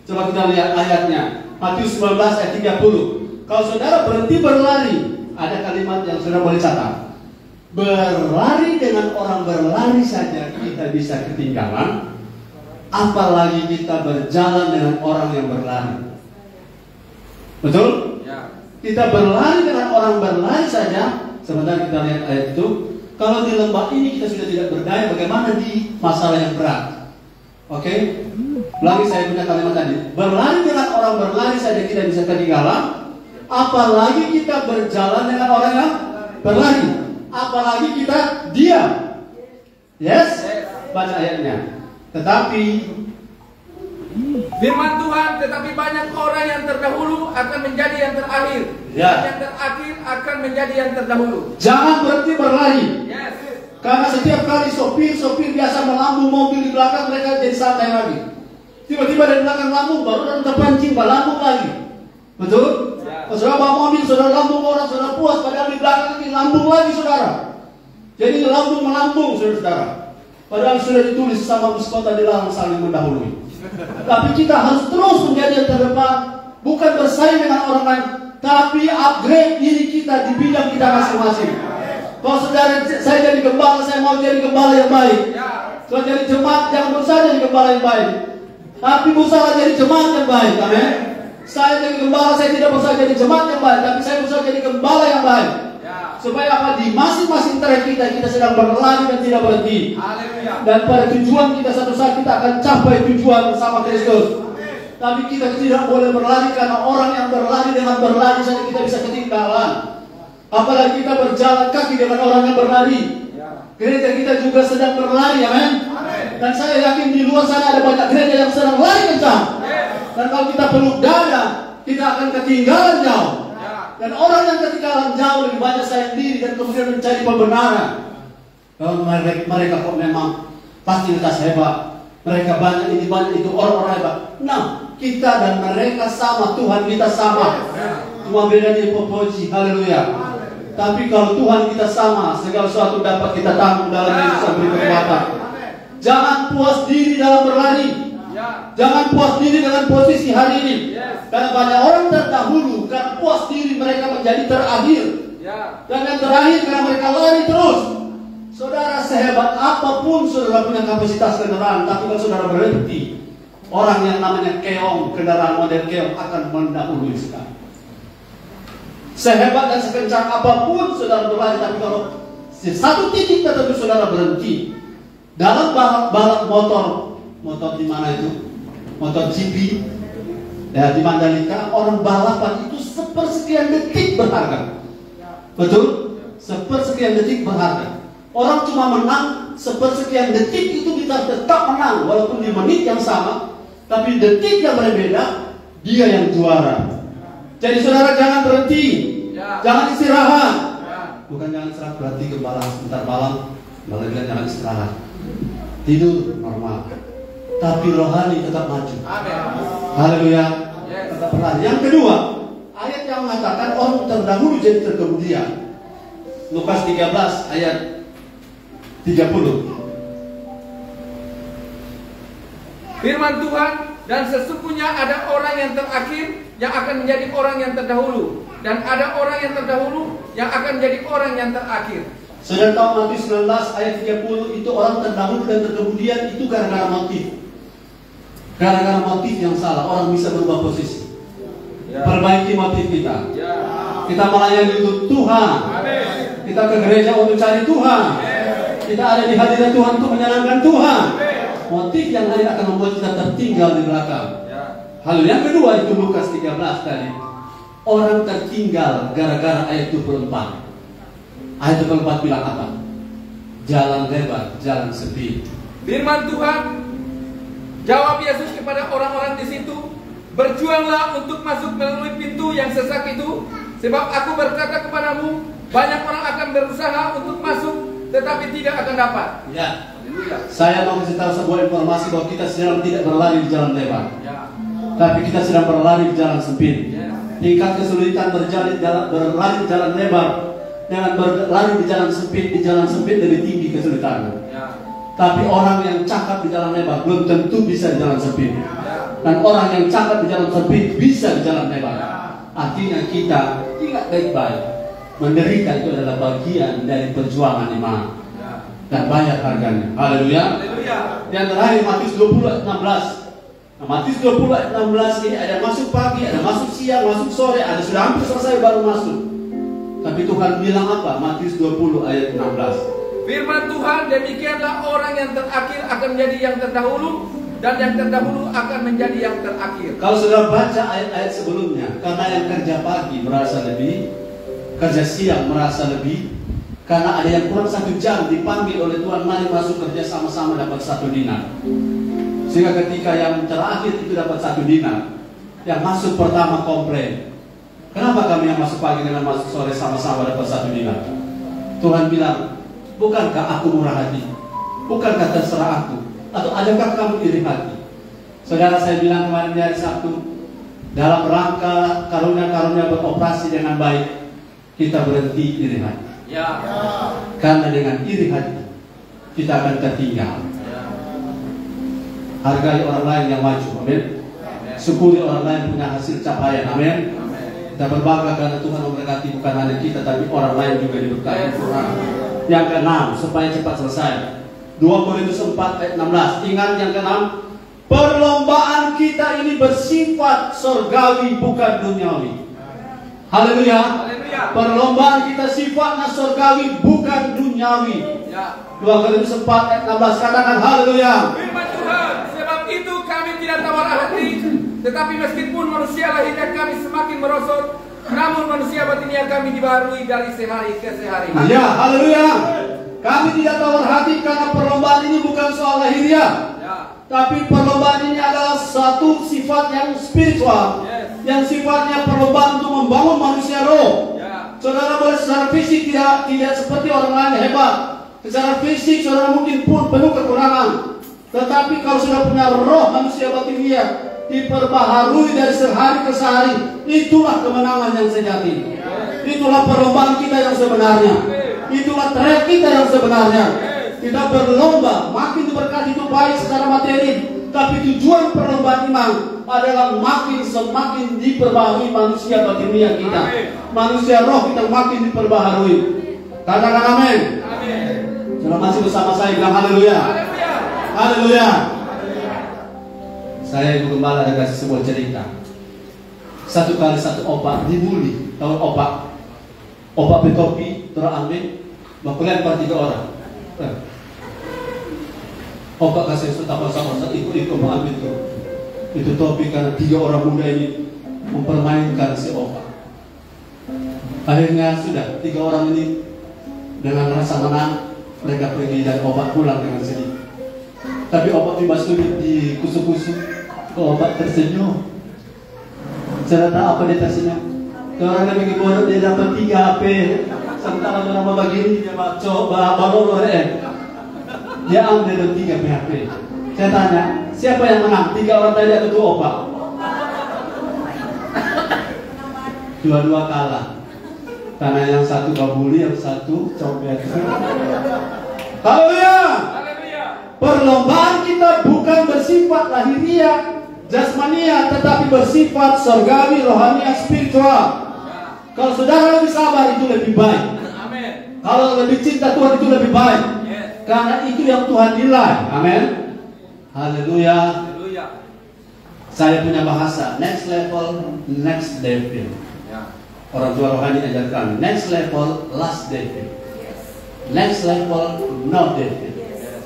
Coba kita lihat ayatnya. Matius 19 ayat 30. Kalau saudara berhenti berlari, ada kalimat yang saudara boleh catat. Berlari dengan orang berlari saja kita bisa ketinggalan, apalagi kita berjalan dengan orang yang berlari. Betul? Kita berlari dengan orang berlari saja. Sebentar kita lihat ayat itu. Kalau di lembah ini kita sudah tidak berdaya, bagaimana di masalah yang berat? Oke? Ulangi saya punya kalimat tadi. Berlari dengan orang berlari saja kita bisa ketinggalan, apalagi kita berjalan dengan orang yang berlari. Apalagi kita diam. Yes? Baca ayatnya. Tetapi Firman Tuhan, tetapi banyak orang yang terdahulu akan menjadi yang terakhir, dan yang terakhir akan menjadi yang terdahulu. Jangan berhenti berlari. Yes. Karena setiap kali sopir biasa melambung mobil di belakang, mereka jadi santai lagi. Tiba-tiba dari belakang lambung, baru dan terpancing, lambung lagi. Betul? Saudara bawa mobil, saudara lambung orang, saudara puas, padahal di belakang ini lambung lagi saudara. Jadi lambung melambung saudara. Padahal sudah ditulis sama bus kota dilarang saling mendahului. Tapi kita harus terus menjadi yang terdepan, bukan bersaing dengan orang lain, tapi upgrade diri kita di bidang kita masing-masing. Kalau saudara, saya jadi gembala, saya mau jadi gembala yang baik. Kalau jadi jemaat, jangan berusaha jadi gembala yang baik, tapi berusaha jadi jemaat yang baik. Amin. Saya jadi gembala, saya tidak berusaha jadi jemaat yang baik, tapi saya berusaha jadi gembala yang baik. Supaya apa? Di masing-masing trek kita sedang berlari dan tidak berhenti. Dan pada tujuan kita satu saat kita akan capai tujuan bersama Kristus. Tapi kita tidak boleh berlari karena orang yang berlari dengan berlari saja kita bisa ketinggalan. Apalagi kita berjalan kaki dengan orang yang berlari. Gereja kita juga sedang berlari, amin. Dan saya yakin di luar sana ada banyak gereja yang sedang lari kencang. Dan kalau kita peluk dada, kita akan ketinggalan jauh. Dan orang yang ketinggalan jauh lebih banyak sayang diri dan kemudian mencari pembenaran. Kalau mereka kok memang fasilitas hebat, mereka banyak ini banyak itu, orang-orang hebat. Nah, kita dan mereka sama, Tuhan kita sama. Cuma bedanya popoji, haleluya. Tapi kalau Tuhan kita sama, segala sesuatu dapat kita tanggung dalam Yesus yang beri kekuatan. Jangan puas diri dalam berlari. Jangan puas diri dengan posisi hari ini. Karena banyak orang terdahulu, karena puas diri mereka menjadi terakhir. Dan yang terakhir karena mereka lari terus. Saudara, sehebat apapun saudara punya kapasitas kendaraan, tapi kalau saudara berhenti, orang yang namanya keong, kendaraan model keong akan mendahului sekali. Sehebat dan sekencang apapun saudara berlari, tapi kalau di satu titik tertentu saudara berhenti, dalam balap motor di mana itu? Motor GP. Ya, di Mandalika orang balapan itu sepersekian detik berharga. Betul? Sepersekian detik berharga. Orang cuma menang sepersekian detik itu bisa tetap menang walaupun di menit yang sama, tapi detik yang berbeda dia yang juara. Jadi saudara jangan berhenti, jangan istirahat. Bukan jangan istirahat berarti gembala sebentar malam, malah bilang jangan istirahat. Tidur normal, tapi rohani tetap maju. Haleluya. Tetap berlari. Yang kedua, ayat yang mengatakan orang terdahulu jadi terkemudian. Lukas 13 ayat 30. Firman Tuhan, dan sesungguhnya ada orang yang terakhir yang akan menjadi orang yang terdahulu, dan ada orang yang terdahulu yang akan menjadi orang yang terakhir. Saudara tahu Matius 19 ayat 30 itu orang terdahulu dan terkemudian itu gara-gara motif. Gara-gara motif yang salah orang bisa berubah posisi. Perbaiki motif kita. Kita melayani untuk Tuhan. Kita ke gereja untuk cari Tuhan. Kita ada di hadirat Tuhan untuk menyenangkan Tuhan. Motif yang lain akan membuat kita tertinggal di belakang. Hal yang kedua itu Lukas 13 tadi. Orang tertinggal gara-gara ayat 24. Ayat 24 bilang apa? Jalan lebar, jalan sempit. Firman Tuhan, jawab Yesus kepada orang-orang di situ, berjuanglah untuk masuk melalui pintu yang sesak itu, sebab aku berkata kepadamu, banyak orang akan berusaha untuk masuk, tetapi tidak akan dapat. Ya. Saya mau kasih tahu sebuah informasi bahwa kita sedang tidak berlari di jalan lebar, tapi kita sedang berlari di jalan sempit. Tingkat kesulitan berlari di jalan lebar dengan berlari di jalan sempit lebih tinggi kesulitannya. Tapi orang yang cakap di jalan lebar belum tentu bisa di jalan sempit. Dan orang yang cakap di jalan sempit bisa di jalan lebar. Artinya kita ingat baik-baik, menderita itu adalah bagian dari perjuangan iman dan bayar harganya. Haleluya. Yang terakhir Matius 20 ayat 16. Nah, Matius 20 ayat 16 ini ada masuk pagi, ada masuk siang, masuk sore, ada sudah hampir selesai baru masuk. Tapi Tuhan bilang apa? Matius 20 ayat 16. Firman Tuhan, demikianlah orang yang terakhir akan menjadi yang terdahulu, dan yang terdahulu akan menjadi yang terakhir. Kalau sudah baca ayat-ayat sebelumnya, karena yang kerja pagi merasa lebih, kerja siang merasa lebih, karena ada yang kurang 1 jam dipanggil oleh Tuhan, mari masuk kerja sama-sama dapat 1 dinar. Sehingga ketika yang terakhir itu dapat 1 dinar, yang masuk pertama komplain. Kenapa kami yang masuk pagi dengan masuk sore sama-sama dapat 1 dinar? Tuhan bilang, bukankah aku murah hati? Bukankah terserah aku? Atau adakah kamu iri hati? Saudara, saya bilang kemarin di hari Sabtu, dalam rangka karunia-karunia beroperasi dengan baik, kita berhenti iri hati. Karena dengan iri hati kita akan tertinggal. Hargai orang lain yang maju, amin. Syukuri orang lain punya hasil capaian, amin. Kita berbangga karena Tuhan memberkati bukan hanya kita, tapi orang lain juga diberkati Tuhan. Yang keenam, supaya cepat selesai, 2 Korintus 4 ayat 16. Ingat yang keenam, perlombaan kita ini bersifat surgawi bukan duniawi. Haleluya. Perlombaan kita sifatnya surgawi bukan duniawi. 2 Korintus 4 ayat 16. Katakan haleluya. Firman Tuhan, sebab itu kami tidak tawar hati, tetapi meskipun manusia lahirnya kami semakin merosot, namun manusia batinnya kami dibaharui dari sehari ke sehari. Ya, haleluya. Kami tidak tawar hati karena perlombaan ini bukan soal lahiriah, tapi perlombaan ini adalah satu sifat yang spiritual, yang sifatnya perlombaan untuk membangun manusia roh. Saudara boleh secara fisik tidak seperti orang lain hebat. Secara fisik saudara mungkin pun penuh kekurangan, tetapi kalau sudah punya roh manusia batinnya diperbaharui dari sehari ke sehari, itulah kemenangan yang sejati. Itulah perlombaan kita yang sebenarnya. Itulah trek kita yang sebenarnya. Kita berlomba, makin diberkati itu baik secara materi, tapi tujuan perlombaan iman adalah semakin diperbaharui manusia batinnya kita. Manusia roh kita makin diperbaharui. Katakan amin. Sudah masih bersama saya, bilang haleluya. Haleluya. Saya ibu gembala ada kasih sebuah cerita. Satu kali satu opak dibully. Tahu opak? Opak bertopi terambil, mau lempar 3 orang. Opak kasih setapa sama ikut mengambil itu topi karena 3 orang muda ini mempermainkan si opak. Akhirnya sudah 3 orang ini dengan rasa menang mereka pergi dan opak pulang dengan sedih. Tapi opak dimasuki di kusuk-kusuk, opak tersenyum. Cerita apa dia tersenyum? Orang yang bikin bodoh dia dapat 3 HP. Sementara orang begini dia coba balolo dia ambil 3 HP. Saya tanya, siapa yang menang? 3 orang tadi atau 2 opak? Dua-dua kalah. Karena yang satu kabuli, yang satu copet. Haleluya. Perlombaan kita bukan bersifat lahiriah, jasmania, tetapi bersifat surgawi, rohania, spiritual. Kalau saudara lebih sabar itu lebih baik. Amin. Kalau lebih cinta Tuhan itu lebih baik. Yes. Karena itu yang Tuhan nilai. Amin. Haleluya. Haleluya. Saya punya bahasa next level, next level. Ya. Orang tua rohani ajarkan next level, last level. Next level, no level. Yes.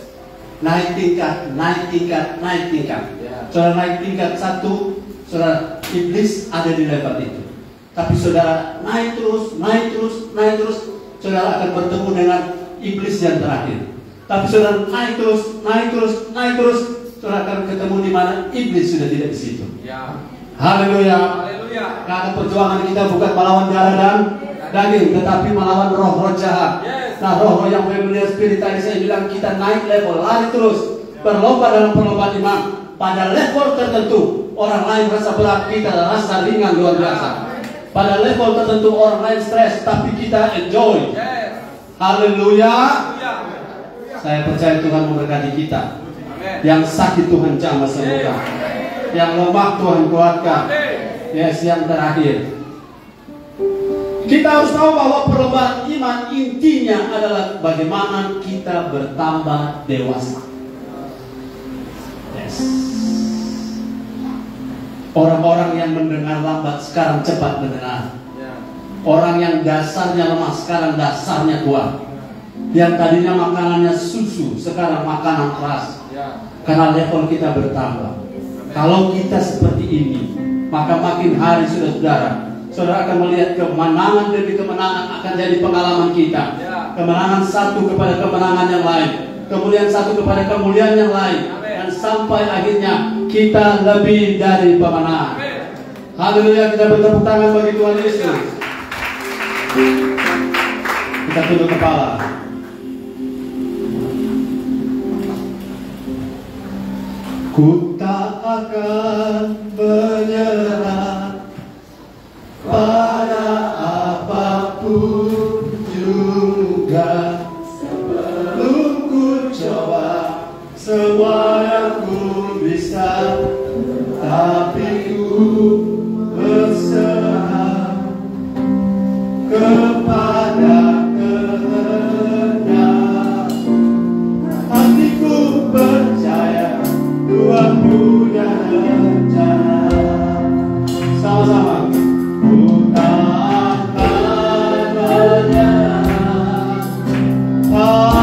Naik tingkat, naik tingkat, naik tingkat. Ya. Saudara naik tingkat satu, saudara iblis ada di level itu. Tapi saudara naik terus, naik terus, naik terus, saudara akan bertemu dengan iblis yang terakhir. Tapi saudara naik terus, naik terus, naik terus, saudara akan ketemu di mana iblis sudah tidak di situ. Ya. Haleluya. Haleluya. Karena perjuangan kita bukan melawan darah dan daging, tetapi melawan roh-roh jahat. Yes. Nah, roh-roh yang familiar spirit tadi saya bilang kita naik level, lari terus, berlomba dalam perlombaan iman. Pada level tertentu, orang lain rasa berat, kita rasa ringan luar biasa. Pada level tertentu orang lain stres, tapi kita enjoy. Yes. Haleluya. Haleluya. Saya percaya Tuhan memberkati kita. Amin. Yang sakit Tuhan jamah sembuhkan. Yang lemah Tuhan kuatkan. Yes, yang terakhir. Kita harus tahu bahwa perlombaan iman intinya adalah bagaimana kita bertambah dewasa. Yes. Orang-orang yang mendengar lambat sekarang cepat mendengar. Ya. Orang yang dasarnya lemah sekarang dasarnya kuat. Yang tadinya makanannya susu sekarang makanan keras. Ya. Karena level kita bertambah. Kalau kita seperti ini, maka makin hari saudara, saudara akan melihat kemenangan demi kemenangan akan jadi pengalaman kita. Ya. Kemenangan satu kepada kemenangan yang lain, kemuliaan satu kepada kemuliaan yang lain. Amin. Dan sampai akhirnya kita lebih dari pemenang. Amin. Haleluya, kita bertepuk tangan bagi Tuhan Yesus. Kita tunduk kepala. Ku tak akan menyerah pada apapun juga, sebelum ku coba semua yang ku bisa, tapi ku berserah kepada kehendak hatiku. Percaya Tuhan punya rencana. Sama-sama. Ku tak akan menyerah pada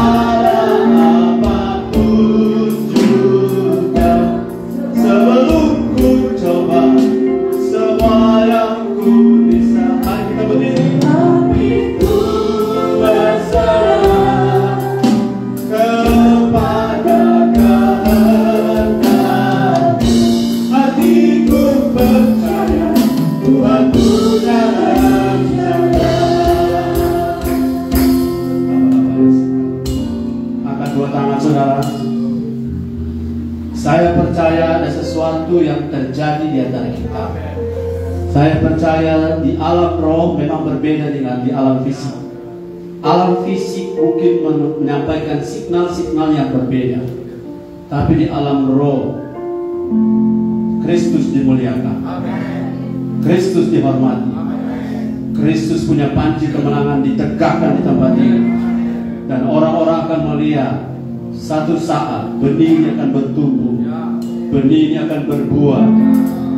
apapun juga, sebelum ku coba semua yang ku bisa. Mari kita berdiri. Tapi ku berserah kepada kehendak hatiku. Percaya Tuhan punya rencana. Angkat dua tangan saudara. Saya percaya ada sesuatu yang terjadi di antara kita. Saya percaya di alam roh memang berbeda dengan di alam fisik. Alam fisik mungkin menyampaikan signal-signal yang berbeda, tapi di alam roh Kristus dimuliakan, Kristus dihormati, Kristus punya panji kemenangan ditegakkan di tempat ini. Dan orang-orang akan melihat satu saat benih ini akan bertumbuh, benih ini akan berbuah,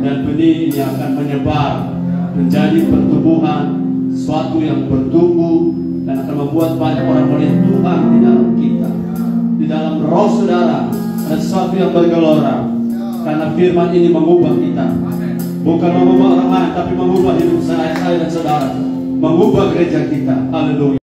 dan benih ini akan menyebar menjadi pertumbuhan, suatu yang bertumbuh dan akan membuat banyak orang melihat Tuhan di dalam kita, di dalam roh saudara. Ada sesuatu yang bergelora karena firman ini mengubah kita, bukan mengubah orang lain, tapi mengubah hidup saya dan saudara, mengubah gereja kita. Haleluya.